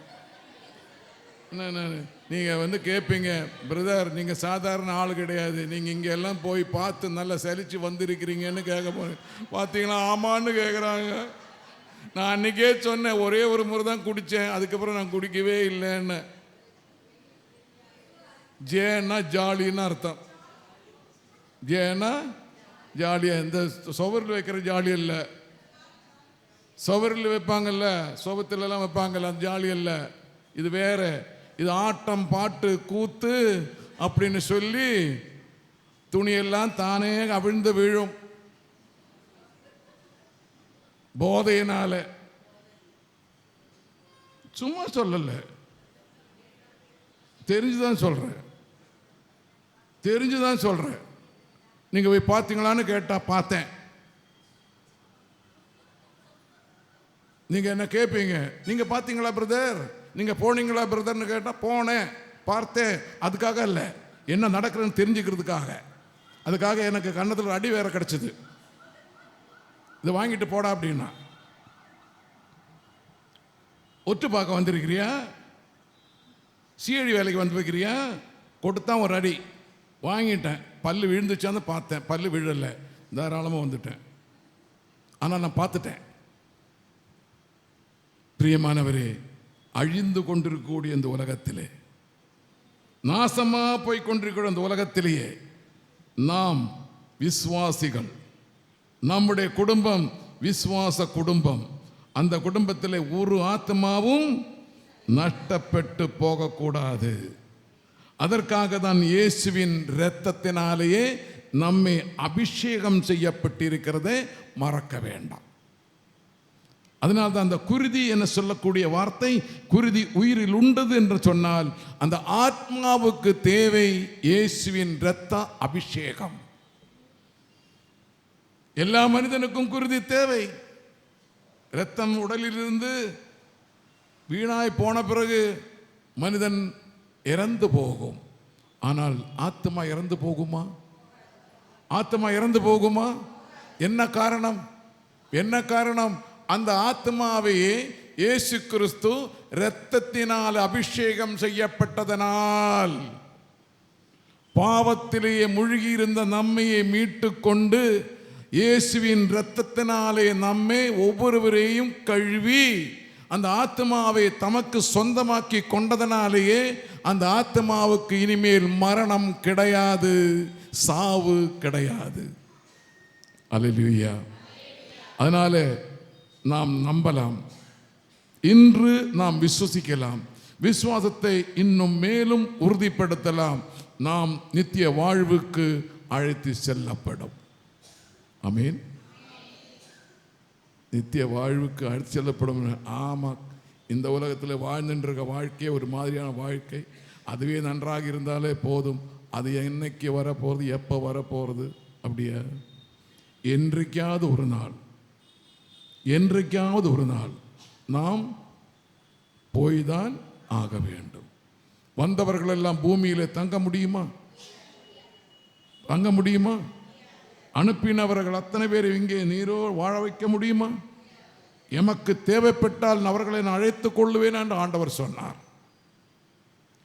நீங்கள் வந்து கேட்பீங்க, பிரதர் நீங்கள் சாதாரண ஆள் கிடையாது, நீங்கள் இங்கே எல்லாம் போய் பார்த்து நல்லா சலிச்சு வந்திருக்கிறீங்கன்னு கேட்க போகிறேன். பார்த்தீங்களா? ஆமான்னு கேட்குறாங்க. நான் அன்றைக்கே சொன்னேன், ஒரே ஒரு முறை தான் குடித்தேன், அதுக்கப்புறம் நான் குடிக்கவே இல்லைன்னு. ஜேன்னா ஜாலின்னு அர்த்தம். ஜேனா ஜாலியாக, இந்த சுவரில் வைக்கிற ஜாலி இல்லை, சுவரில் வைப்பாங்கல்ல, சுவத்திலெல்லாம் வைப்பாங்கல்ல, அந்த ஜாலி இல்லை. இது வேற. இது ஆட்டம் பாட்டு கூத்து அப்படின்னு சொல்லி துணியெல்லாம் தானே அவிழ்ந்து விழும் போதையினால. சும்மா சொல்லல, தெரிஞ்சுதான் சொல்றேன், தெரிஞ்சுதான் சொல்றேன். நீங்க போய் பார்த்தீங்களான்னு கேட்டா பார்த்தேன். நீங்க என்ன கேட்பீங்க, நீங்க பார்த்தீங்களா பிரதர், நீங்க போனீங்களா பிரதர்னு கேட்டா போனேன், பார்த்தேன். அதுக்காக இல்லை, என்ன நடக்கிறதுன்னு தெரிஞ்சுக்கிறதுக்காக. அதுக்காக எனக்கு கன்னத்தில் அடி வேற கிடைச்சது. இதை வாங்கிட்டு போடா அப்படின்னா. ஒட்டு பார்க்க வந்திருக்கிறியா, சிஐடி வேலைக்கு வந்து வைக்கிறியா, கொடுத்தான் ஒரு அடி வாங்கிட்டேன். பல்லு விழுந்துச்சான்னு பார்த்தேன், பல்லு விழலை, தாராளமாக வந்துட்டேன். ஆனால் நான் பார்த்துட்டேன். பிரியமானவரே, அழிந்து கொண்டிருக்கக்கூடிய இந்த உலகத்திலே, நாசமா போய் கொண்டிருக்கிற இந்த உலகத்திலேயே நாம் விசுவாசிகள், நம்முடைய குடும்பம் விசுவாச குடும்பம். அந்த குடும்பத்தில் ஒரு ஆத்மாவும் நஷ்டப்பட்டு போகக்கூடாது. அதற்காக தான் இயேசுவின் இரத்தத்தினாலேயே நம்மை அபிஷேகம் செய்யப்பட்டிருக்கிறதை மறக்க வேண்டாம். அதனால்தான் அந்த குருதி என சொல்லக்கூடிய வார்த்தை, குருதி உயிரில் உண்டது என்று சொன்னால் அந்த ஆத்மாவுக்கு தேவை இயேசுவின் இரத்த அபிஷேகம். எல்லா மனிதனுக்கும் குருதி தேவை. இரத்தம் உடலிலிருந்து வீணாய் போன பிறகு மனிதன் இறந்து போகும். ஆனால் ஆத்மா இறந்து போகுமா? ஆத்மா இறந்து போகுமா? என்ன காரணம்? என்ன காரணம்? அந்த ஆத்மாவையே இயேசு கிறிஸ்து இரத்தத்தினால் அபிஷேகம் செய்யப்பட்டதனால், பாவத்திலேயே மூழ்கியிருந்த நம்மையை மீட்டு கொண்டு இயேசுவின் இரத்தத்தினாலே நம்மை ஒவ்வொருவரையும் கழுவி அந்த ஆத்மாவை தமக்கு சொந்தமாக்கி கொண்டதனாலேயே அந்த ஆத்மாவுக்கு இனிமேல் மரணம் கிடையாது, சாவு கிடையாது. அல்லேலூயா. அதனால நாம் நம்பலாம், இன்று நாம் விசுவசிக்கலாம், விசுவாசத்தை இன்னும் மேலும் உறுதிப்படுத்தலாம். நாம் நித்திய வாழ்வுக்கு அழைத்து செல்லப்படும். ஆமீன். நித்திய வாழ்வுக்கு அழைத்து செல்லப்படும். ஆமாம், இந்த உலகத்தில் வாழ்ந்துருக்க வாழ்க்கையே ஒரு மாதிரியான வாழ்க்கை. அதுவே நன்றாக இருந்தாலே போதும். அது என்னைக்கு வரப்போகிறது, எப்போ வரப்போகிறது? அப்படியா? என்றைக்காவது ஒரு நாள், என்றைக்காவது ஒரு நாள் நாம் போய்தான் ஆக வேண்டும். வந்தவர்கள் எல்லாம் பூமியிலே தங்க முடியுமா? தங்க முடியுமா? அனுப்பினவர்கள் அத்தனை பேர் இங்கே நீரோ வாழ வைக்க முடியுமா? எமக்கு தேவைப்பட்டால் அவர்களை நான் அழைத்துக் கொள்ளுவேன் என்று ஆண்டவர் சொன்னார்.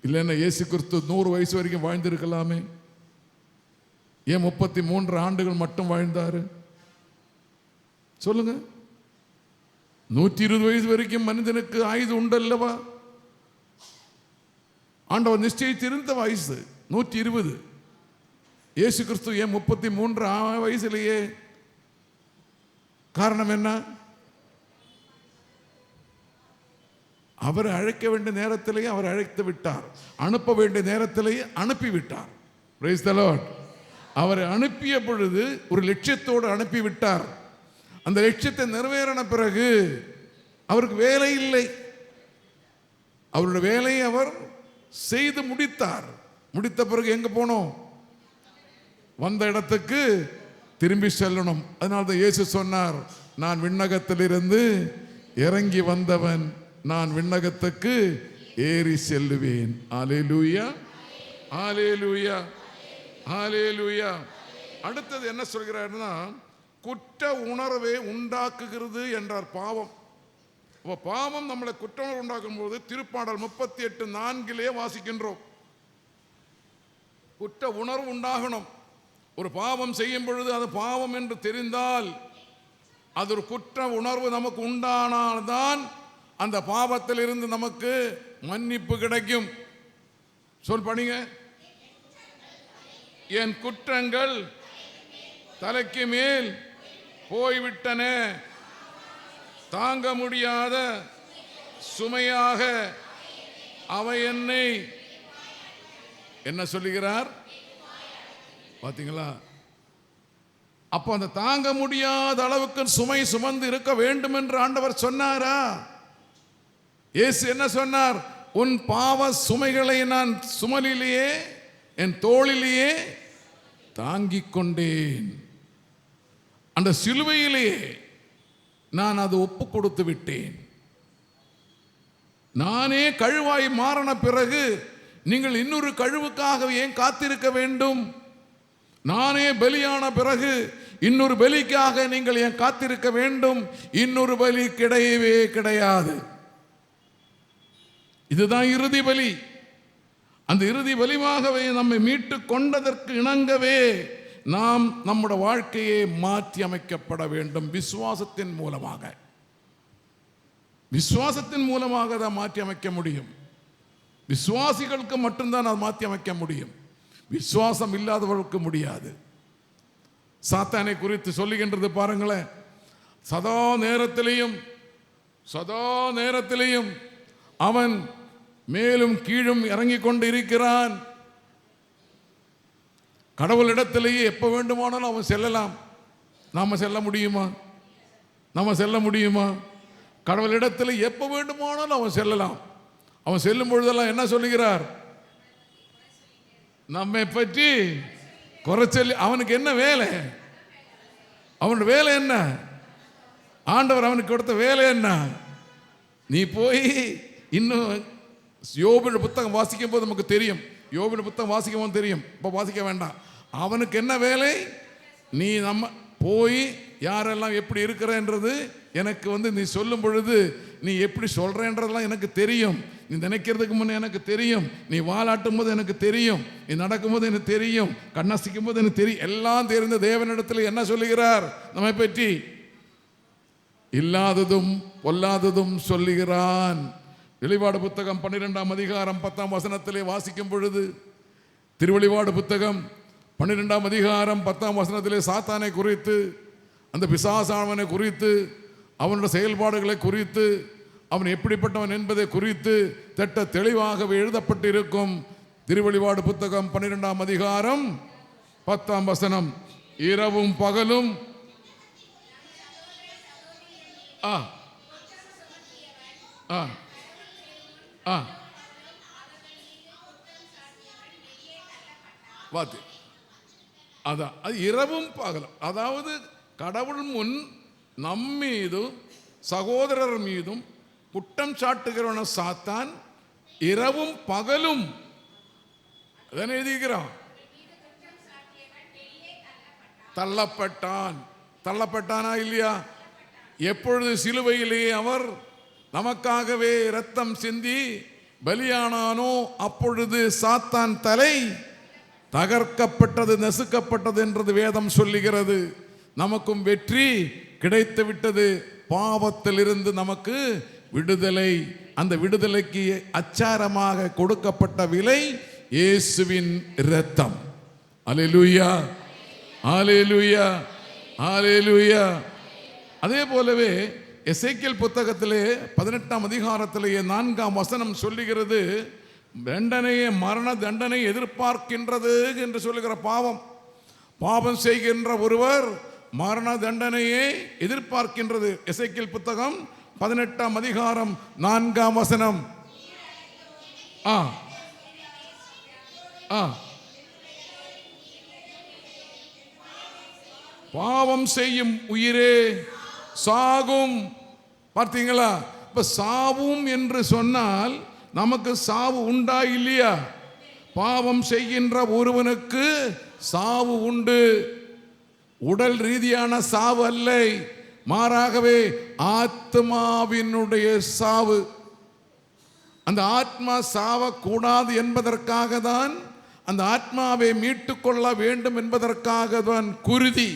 இல்லைன்னா இயேசு கிறிஸ்து 100 வயசு வரைக்கும் வாழ்ந்திருக்கலாமே. ஏன் 33 ஆண்டுகள் மட்டும் வாழ்ந்தாரு? சொல்லுங்க. 120 வயசு வரைக்கும் மனிதனுக்கு ஆயுது உண்டல்லவா? ஆண்டவர் நிச்சயித்திருந்த வயசு 120. இயேசு கிறிஸ்து ஏன் 33 வயசுலேயே? காரணம் என்ன? அவர் அழைக்க வேண்டிய நேரத்திலேயே அவர் அழைத்து விட்டார், அனுப்ப வேண்டிய நேரத்திலேயே அனுப்பிவிட்டார். Praise the Lord. அவரை அனுப்பிய பொழுது ஒரு லட்சியத்தோடு அனுப்பிவிட்டார். அந்த லட்சியத்தை நிறைவேறின பிறகு அவருக்கு வேலை இல்லை. அவருடைய வேலையை அவர் செய்து முடித்தார். முடித்த பிறகு எங்க போனோம்? வந்த இடத்துக்கு திரும்பி செல்லணும். அதனால்தான் இயேசு சொன்னார், நான் விண்ணகத்திலிருந்து இறங்கி வந்தவன், நான் விண்ணகத்துக்கு ஏறி செல்லுவேன். அல்லேலூயா, அல்லேலூயா, அல்லேலூயா. அடுத்தது என்ன சொல்கிறார்னா, குற்ற உணர்வை உண்டாக்குகிறது என்றார். பாவம், பாவம் நம்மளை குற்ற உணர்வு உண்டாக்கும் போது திருப்பாடல் 38:4 வாசிக்கின்றோம். குற்ற உணர்வு உண்டாகணும். ஒரு பாவம் செய்யும் பொழுது அது பாவம் என்று தெரிந்தால், அது ஒரு குற்ற உணர்வு நமக்கு உண்டானால்தான் அந்த பாவத்தில் இருந்து நமக்கு மன்னிப்பு கிடைக்கும். சொல், படிங்க. என் குற்றங்கள் தலைக்கு மேல் போய்விட்டன, தாங்க முடியாத சுமையாக அவை என்னை என்ன சொல்லுகிறார் பாத்தீங்களா? அப்போ அந்த தாங்க முடியாத அளவுக்கு சுமை சுமந்து இருக்க வேண்டும் என்று ஆண்டவர் சொன்னாரா? இயேசு என்ன சொன்னார்? உன் பாவ சுமைகளை நான் சுமலிலேயே என் தோளிலேயே தாங்கிக் கொண்டேன். அந்த சிலுவையிலேயே நான் அது ஒப்பு கொடுத்து விட்டேன். நானே கழுவாய் மாறின பிறகு நீங்கள் இன்னொரு கழுவுக்காக ஏன் காத்திருக்க வேண்டும்? நானே பலியான பிறகு இன்னொரு பலிக்காக நீங்கள் ஏன் காத்திருக்க வேண்டும்? இன்னொரு பலி கிடையவே கிடையாது. இதுதான் இறுதி பலி. அந்த இறுதி பலியாகவே நம்மை மீட்டு கொண்டதற்கு இணங்கவே நாம் நம்முடைய வாழ்க்கையை மாற்றி அமைக்கப்பட வேண்டும். விசுவாசத்தின் மூலமாக, விசுவாசத்தின் மூலமாக தான் மாற்றி அமைக்க முடியும். விசுவாசிகளுக்கு மட்டும்தான் அதை மாற்றி அமைக்க முடியும். விசுவாசம் இல்லாதவர்களுக்கு முடியாது. சாத்தானை குறித்து சொல்லுகின்றது பாருங்களேன். சதா நேரத்திலையும் அவன் மேலும் கீழும் இறங்கி கொண்டு இருக்கிறான். கடவுளிடத்திலேயே எப்போ வேண்டுமானாலும் அவன் செல்லலாம். நாம செல்ல முடியுமா? கடவுளிடத்தில் எப்போ வேண்டுமானாலும் அவன் செல்லலாம். அவன் செல்லும் பொழுதெல்லாம் என்ன சொல்லுகிறார்? நம்மை பற்றி குறைச்சல். அவனுக்கு என்ன வேலை? அவனுடைய வேலை என்ன? ஆண்டவர் அவனுக்கு கொடுத்த வேலை என்ன? நீ போய் இன்னும் யோபின் புத்தகம் வாசிக்கும் போது நமக்கு தெரியும். யோபின் புத்தகம் வாசிக்கும் போது தெரியும். இப்போ வாசிக்க வேண்டாம். அவனுக்கு என்ன வேலை? நீ நம்ம போய் யாரெல்லாம் எப்படி இருக்கிறன்றது எனக்கு நீ சொல்லும் பொழுது நீ எப்படி சொல்றேன்றதெல்லாம் எனக்கு தெரியும். நீ நினைக்கிறதுக்கு முன்னே எனக்கு தெரியும். நீ வாலாட்டும் போது எனக்கு தெரியும். நீ நடக்கும்போது எனக்கு தெரியும். கண்ணசிக்கும் போது எனக்கு தெரியும். எல்லாம் தெரிந்த தேவனிடத்தில் என்ன சொல்லுகிறார் நம்மை பற்றி? இல்லாததும் பொல்லாததும் சொல்லுகிறான். வெளிப்பாடு புத்தகம் 12ஆம் அதிகாரம் 10ஆம் வசனத்திலே வாசிக்கும் பொழுது, திருவெளிப்பாடு புத்தகம் 12ஆம் அதிகாரம் 10ஆம் வசனத்திலே சாத்தானை குறித்து, அந்த பிசாசானவனை குறித்து, அவனுடைய செயல்பாடுகளை குறித்து, அவன் எப்படிப்பட்டவன் என்பதை குறித்து திட்ட தெளிவாக எழுதப்பட்டிருக்கும். திருவெளிப்பாடு புத்தகம் 12ஆம் அதிகாரம் 10ஆம் வசனம். இரவும் பகலும் அதான் அது இரவும் பகலும். அதாவது கடவுள் முன் நம் மீதும் சகோதரர் மீதும் குற்றம் சாட்டுகிறவன சாத்தான் இரவும் பகலும் எழுதிக்கிறான். தள்ளப்பட்டானா இல்லையா? எப்பொழுது சிலுவையிலேயே அவர் நமக்காகவே இரத்தம் சிந்தி பலியானானோ அப்பொழுது சாத்தான் தலை தகர்க்கப்பட்டது, நசுக்கப்பட்டது என்றது வேதம் சொல்லுகிறது. நமக்கும் வெற்றி கிடைத்து விட்டது. பாவத்திலிருந்து நமக்கு விடுதலை. அந்த விடுதலைக்கு அச்சாரமாக கொடுக்கப்பட்ட விலை இயேசுவின் இரத்தம். அல்லேலூயா, அல்லேலூயா, அல்லேலூயா. அதே போலவே எசேக்கியேல் புத்தகத்திலே 18ஆம் அதிகாரத்திலேயே 4ஆம் வசனம் சொல்லுகிறது, தண்டனையை மரண தண்டனை எதிர்பார்க்கின்றது என்று சொல்லுகிற பாவம் செய்கின்ற ஒருவர் மரண தண்டனையை எதிர்பார்க்கின்றது. எசேக்கியேல் புத்தகம் 18ஆம் அதிகாரம் 4ஆம் வசனம். பாவம் செய்யும் உயிரே சாகும். பார்த்தீங்களா? இப்ப சாவும் என்று சொன்னால் நமக்கு சாவு உண்டா இல்லையா? பாவம் செய்கின்ற ஒருவனுக்கு சாவு உண்டு. உடல் ரீதியான சாவு அல்ல, மாறாகவே ஆத்மாவினுடைய சாவு. அந்த ஆத்மா சாவக்கூடாது என்பதற்காக தான், அந்த ஆத்மாவை மீட்டு கொள்ள வேண்டும் என்பதற்காக தான் குருதி.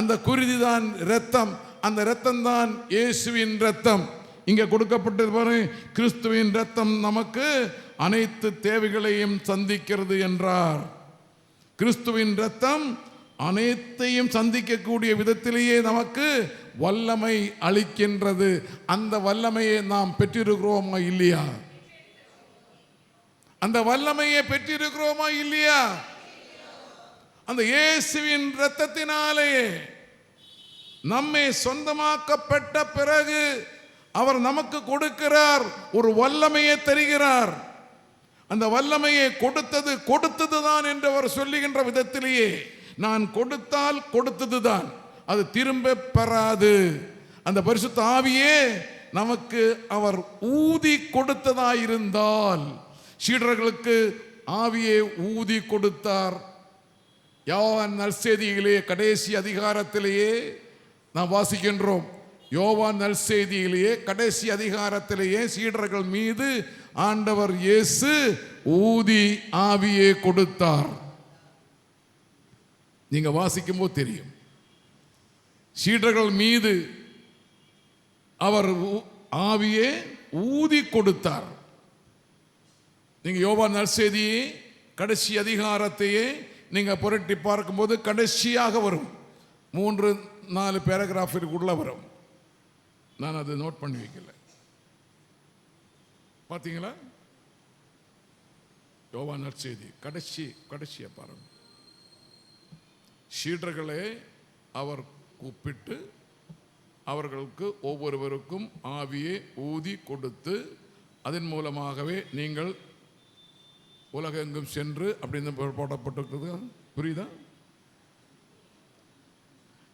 அந்த குருதி தான் இரத்தம். அந்த இரத்தம் தான் இயேசுவின் இரத்தம். இங்கே கொடுக்கப்பட்டது பாருங்க, கிறிஸ்துவின் இரத்தம் நமக்கு அனைத்து தேவைகளையும் சந்திக்கிறது என்றார். கிறிஸ்துவின் இரத்தம் அனைத்தையும் சந்திக்கக்கூடிய விதத்திலேயே நமக்கு வல்லமை அளிக்கின்றது. அந்த வல்லமையை நாம் பெற்றிருக்கிறோமா இல்லையா? அந்த வல்லமையை பெற்றிருக்கிறோமா இல்லையா? அந்த இயேசுவின் இரத்தத்தினாலே நம்மை சொந்தமாக்கப்பட்ட பிறகு அவர் நமக்கு கொடுக்கிறார், ஒரு வல்லமையை தருகிறார். அந்த வல்லமையை கொடுத்ததுதான் என்று அவர் சொல்லுகின்ற விதத்திலேயே, நான் கொடுத்தால் கொடுத்ததுதான், அது திரும்ப பெறாது. அந்த பரிசுத்த ஆவியே நமக்கு அவர் ஊதி கொடுத்ததாயிருந்தால், சீடர்களுக்கு ஆவியை ஊதி கொடுத்தார். யோவான் நற்செய்தியிலே கடைசி அதிகாரத்திலேயே நாம் வாசிக்கின்றோம். யோவான் நற்செய்தியிலேயே கடைசி அதிகாரத்திலேயே சீடர்கள் மீது ஆண்டவர் இயேசு ஊதி ஆவியை கொடுத்தார். நீங்க வாசிக்கும் போது தெரியும், சீடர்கள் மீது அவர் ஆவியை ஊதி கொடுத்தார். நீங்க யோவான் நற்செய்தியை கடைசி அதிகாரத்தையே நீங்க புரட்டி பார்க்கும்போது கடைசியாக வரும், 3-4 பேராகிராஃபிற்குள்ள வரும். நான் அதை நோட் பண்ணி வைக்கல, பார்த்தீங்களா? யோவான் நற்செய்தி கடைசியை பாருங்க. சீடர்களே அவர் கூப்பிட்டு அவர்களுக்கு ஒவ்வொருவருக்கும் ஆவியை ஊதி கொடுத்து, அதன் மூலமாகவே நீங்கள் உலகெங்கும் சென்று அப்படின்னு போடப்பட்டிருக்கிறது. புரியுதா?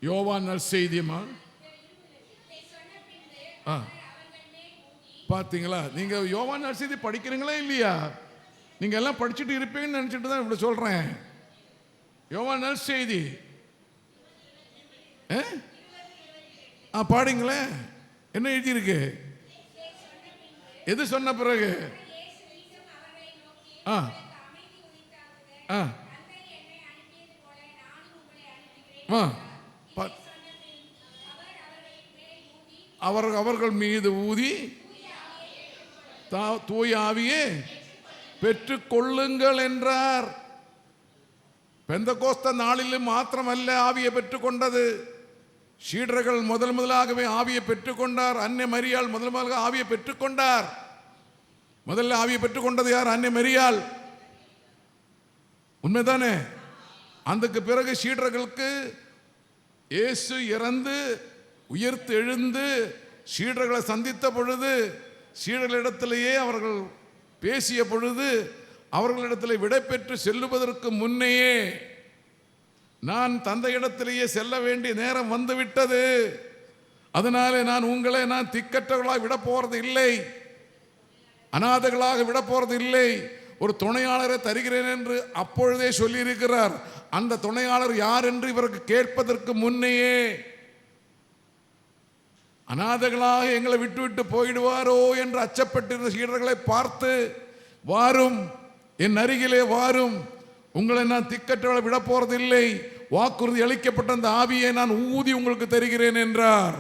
யோவான் நற்செய்தியமா பார்த்தீங்களா? நீங்க யோவான் நற்செய்தி படிக்கிறீங்களா இல்லையா? நீங்க எல்லாம் படிச்சுட்டு இருப்பீங்கன்னு நினைச்சிட்டு தான் இப்படி சொல்றேன். யோவான் நற்செய்தி பாடுங்களேன். என்ன எழுதியிருக்கு? எது சொன்ன பிறகு? அவர்கள் மீது ஊதி தூய ஆவியே பெற்றுக் கொள்ளுங்கள் என்றார். பெந்தகோஸ்த நாளிலும் மாத்திரமல்ல ஆவியை பெற்றுக்கொண்டது, சீடர்கள் முதலாகவே ஆவியை பெற்றுக்கொண்டார். அன்னை மரியாள் முதலாக ஆவியை பெற்றுக்கொண்டார். முதல்ல ஆவியை பெற்றுக்கொண்டது யார்? அன்னை மரியாள். உண்மைதானே? அதுக்கு பிறகு சீடர்களுக்கு இயேசு இறந்து உயிர்த்து எழுந்து சீடர்களை சந்தித்த பொழுது, சீடர்களிடத்திலேயே அவர்கள் பேசிய பொழுது, அவர்களிடத்தில் விடை பெற்று செல்லுவதற்கு முன்னையே, நான் தந்தையிடத்திலேயே செல்ல வேண்டிய நேரம் வந்துவிட்டது, அதனாலே நான் திக்கற்றவர்களாக விட போறது இல்லை, அநாதைகளாக விட போறது இல்லை, ஒரு துணையாளரை தருகிறேன் என்று அப்பொழுதே சொல்லி இருக்கிறார். அந்த துணையாளர் யார் என்று இவருக்கு கேட்பதற்கு முன்னையே, அநாதைகளாக எங்களை விட்டு போயிடுவாரோ என்று அச்சப்பட்டிருந்த சீடர்களை பார்த்து, வாரும் என் அருகிலே வாரும், உங்களை நான் திக்கற்றவளை விட போறதில்லை, வாக்குறுதி அளிக்கப்பட்ட அந்த ஆவியை நான் ஊதி உங்களுக்கு தருகிறேன் என்றார்.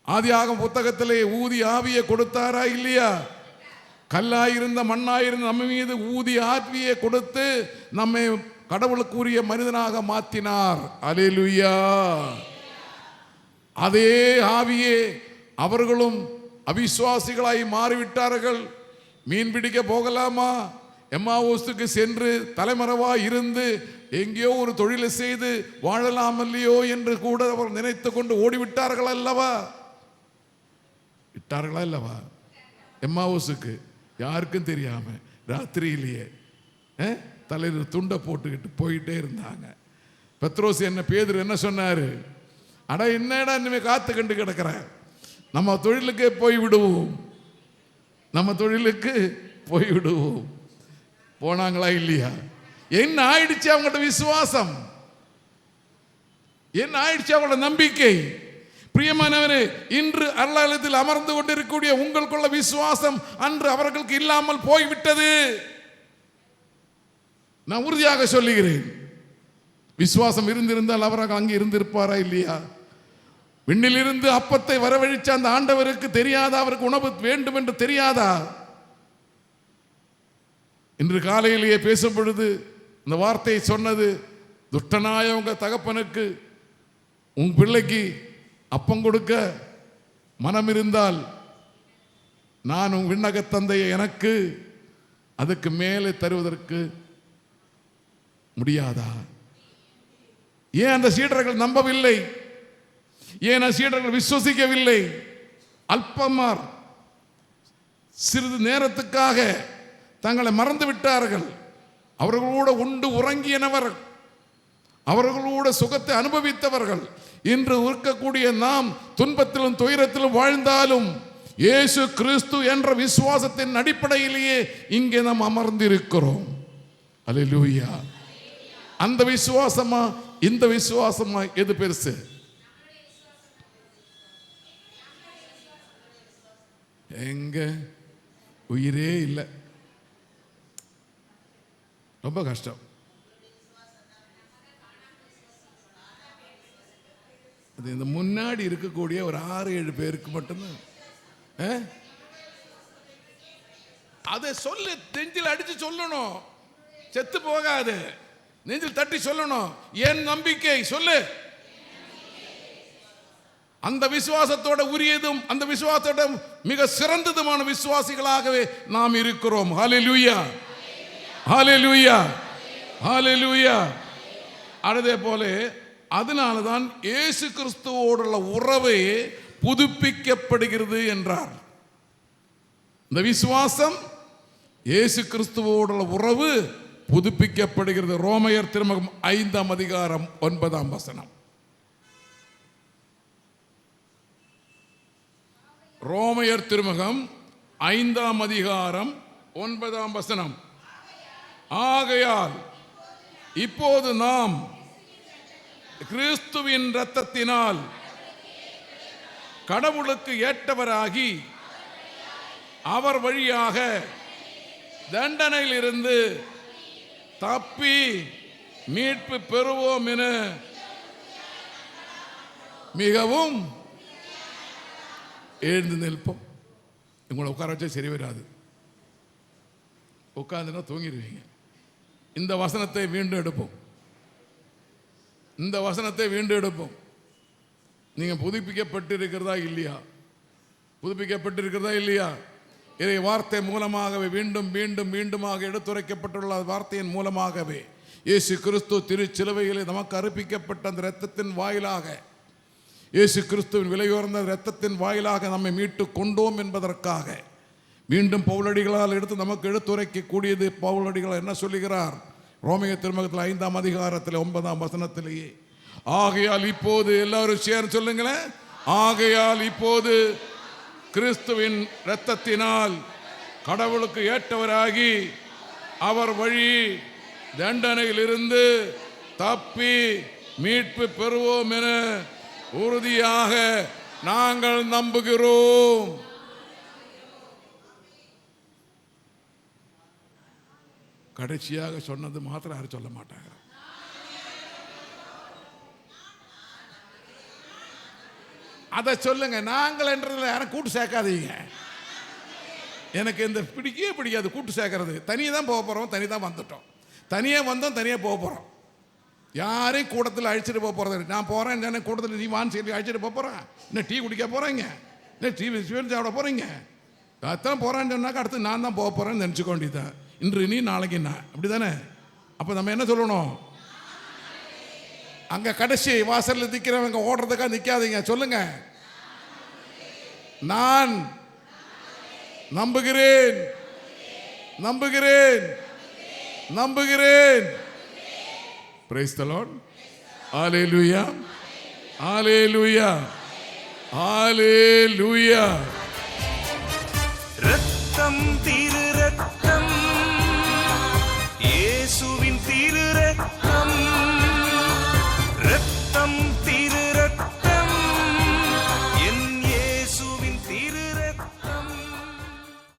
ஆதியாகம புத்தகத்திலே ஊதி ஆவியை கொடுத்தாரா இல்லையா? கல்லாயிருந்த மண்ணாயிருந்த நம்ம மீது ஊதி ஆவியை கொடுத்து நம்மை கடவுளுக்குரிய மனிதனாக மாற்றினார். அல்லேலூயா. அதே ஆவியே அவர்களும் அவிசுவாசிகளாய் மாறிவிட்டார்கள். மீன் பிடிக்க போகலாமா, எம்மாவோஸுக்கு சென்று தலைமறைவாய் இருந்து எங்கேயோ ஒரு தொழிலை செய்து வாழலாம் இல்லையோ என்று கூட அவர் நினைத்து கொண்டு ஓடிவிட்டார்கள் அல்லவா? விட்டார்களா இல்லவா? எம்மாவோஸுக்கு யாருக்கும் தெரியாம ராத்திரியிலேயே தலையில் துண்டை போட்டுக்கிட்டு போயிட்டே இருந்தாங்க. பெத்ரோஸ் பேதுரு என்ன சொன்னாரு? அட என்னடா இனிமே காத்து கண்டு கிடக்கிற, நம்ம தொழிலுக்கு போய்விடுவோம், நம்ம தொழிலுக்கு போய்விடுவோம். போனாங்களா இல்லையா? என்ன ஆயிடுச்சு அவங்களோட விசுவாசம்? என்ன ஆயிடுச்சு அவங்களோட நம்பிக்கை? பிரியமானவரே, இன்று அருளாலயத்தில் அமர்ந்து கொண்டிருக்கக்கூடிய உங்களுக்குள்ள விசுவாசம் அன்று அவர்களுக்கு இல்லாமல் போய்விட்டது. நான் உறுதியாக சொல்லுகிறேன், விசுவாசம் இருந்திருந்தால் அவர்கள் அங்கே இருந்திருப்பாரா இல்லையா? விண்ணிலிருந்து அப்பத்தை வரவழைச்ச அந்த ஆண்டவருக்கு தெரியாதா அவருக்கு உணவு வேண்டும் என்று தெரியாதா? இன்று காலையிலேயே பேசும் பொழுது இந்த வார்த்தையை சொன்னது துஷ்டனாய உங்க தகப்பனுக்கு உன் பிள்ளைக்கு அப்பம் கொடுக்க மனம் இருந்தால் நான் உன் விண்ணக தந்தையை எனக்கு அதுக்கு மேலே தருவதற்கு முடியாதா? ஏன் அந்த சீடர்கள் நம்பவில்லை? ஏன் அந்த சீடர்கள் விசுவசிக்கவில்லை? அல்பமார் சிறிது நேரத்துக்காக தங்களை மறந்து விட்டார்கள். அவர்களோடு உண்டு உறங்கியனவர், அவர்களோடு சுகத்தை அனுபவித்தவர்கள். இன்று இருக்கக்கூடிய நாம் துன்பத்திலும் துயரத்திலும் வாழ்ந்தாலும் இயேசு கிறிஸ்து என்ற விசுவாசத்தின் அடிப்படையிலேயே இங்கே நாம் அமர்ந்திருக்கிறோம். அல்லேலூயா. அந்த விசுவாசமா இந்த விசுவாசமா எது பெருசு? எங்க உயிரே இல்லை, ரொம்ப கஷ்டம். அது இந்த முன்னாடி இருக்கக்கூடிய ஒரு 6-7 பேருக்கு மட்டும்தான். அதை சொல்லு, நெஞ்சில் அடிச்சு சொல்லணும், செத்து போகாது, நெஞ்சில் தட்டி சொல்லணும். என் நம்பிக்கை சொல்லு. அந்த விசுவாசத்தோட உரியதும் அந்த விசுவாசத்தோட மிக சிறந்ததுமான விசுவாசிகளாகவே நாம் இருக்கிறோம். ஹல்லேலூயா, ஹல்லேலூயா, ஹல்லேலூயா. அதே போல அதனால்தான் இயேசு கிறிஸ்துவோடுள்ள உறவை புதுப்பிக்கப்படுகிறது என்றார். இந்த விசுவாசம் இயேசு கிறிஸ்துவோடுள்ள உறவு புதுப்பிக்கப்படுகிறது. ரோமையர் திருமுகம் 5ஆம் அதிகாரம் 9ஆம் வசனம். ரோமையர் திருமுகம் 5ஆம் அதிகாரம் 9ஆம் வசனம். ஆகையால் இப்போது நாம் கிறிஸ்துவின் இரத்தத்தினால் கடவுளுக்கு ஏற்றவராகி அவர் வழியாக தண்டனையில் இருந்து தப்பி மீட்பு பெறுவோம் என மிகவும் எழுந்து நிற்போம். உங்களை உட்கார வச்சா சரி வராது, உட்கார்ந்துனா தூங்கிடுவீங்க. இந்த வசனத்தை மீண்டும் எடுப்போம், இந்த வசனத்தை மீண்டும் எடுப்போம். நீங்கள் புதுப்பிக்கப்பட்டிருக்கிறதா இல்லையா? புதுப்பிக்கப்பட்டிருக்கிறதா இல்லையா? இதை வார்த்தை மூலமாகவே மீண்டும் மீண்டும் மீண்டுமாக எடுத்துரைக்கப்பட்டுள்ள வார்த்தையின் மூலமாகவே இயேசு கிறிஸ்து திருச்சிலுவையிலே நமக்கு அர்ப்பிக்கப்பட்ட அந்த இரத்தத்தின் வாயிலாக, இயேசு கிறிஸ்துவின் விலையுயர்ந்த இரத்தத்தின் வாயிலாக நம்மை மீட்டு கொண்டோம் என்பதற்காக மீண்டும் பவுலடிகளால் எடுத்து நமக்கு எடுத்துரைக்கக்கூடியது. பவுலடிகள் என்ன சொல்லுகிறார்? ரோமையர் திருமுகத்தில் 5ஆம் அதிகாரத்தில் 9ஆம் வசனத்திலேயே, ஆகையால் இப்போது, எல்லாரும் சேர்ந்து சொல்லுங்களேன், ஆகையால் இப்போது கிறிஸ்துவின் இரத்தத்தினால் கடவுளுக்கு ஏற்றவராகி அவர் வழி தண்டனையில் இருந்து தப்பி மீட்பு பெறுவோம் என உறுதியாக நாங்கள் நம்புகிறோம். கடைசியாக சொன்னது மாத்திரம் யாரும் சொல்ல மாட்டாங்க. அதை சொல்லுங்க. நாங்கள் என்றதுல யாரும் கூட்டு சேர்க்காதீங்க. எனக்கு இந்த பிடிக்கவே பிடிக்காது கூட்டு சேர்க்கறது. தனியாக தான் போக போகிறோம், தனி தான் வந்துட்டோம், தனியாக வந்தோம், தனியாக போக போகிறோம். யாரையும் கூட்டத்தில் அழைச்சிட்டு போக போகிறது. நான் போகிறேன் தானே கூட்டத்தில், நீ வான்னு சொல்லி அழைச்சிட்டு போக போகிறேன். இன்னும் டீ குடிக்க போகிறீங்க, இன்னும் டீ சாப்பிட போகிறீங்க. அதான் போகிறேன்னு சொன்னாக்கா அடுத்து நான் தான் போக போகிறேன்னு நினச்சிக்க வேண்டியதான். இன்று நீ நாளைக்கு நான், அப்படி தானே? அப்போ நம்ம என்ன சொல்லணும்? அங்கே கடைசி வாசலில் நிற்கிறவங்க ஓடுறதுக்காக நிற்காதீங்க, சொல்லுங்க, நான் நம்புகிறேன், நம்புகிறேன், நம்புகிறேன். Praise the Lord. Hallelujah. Hallelujah. Hallelujah. ரத்தம் திரு ரத்தம், இயேசுவின் திரு ரத்தம்.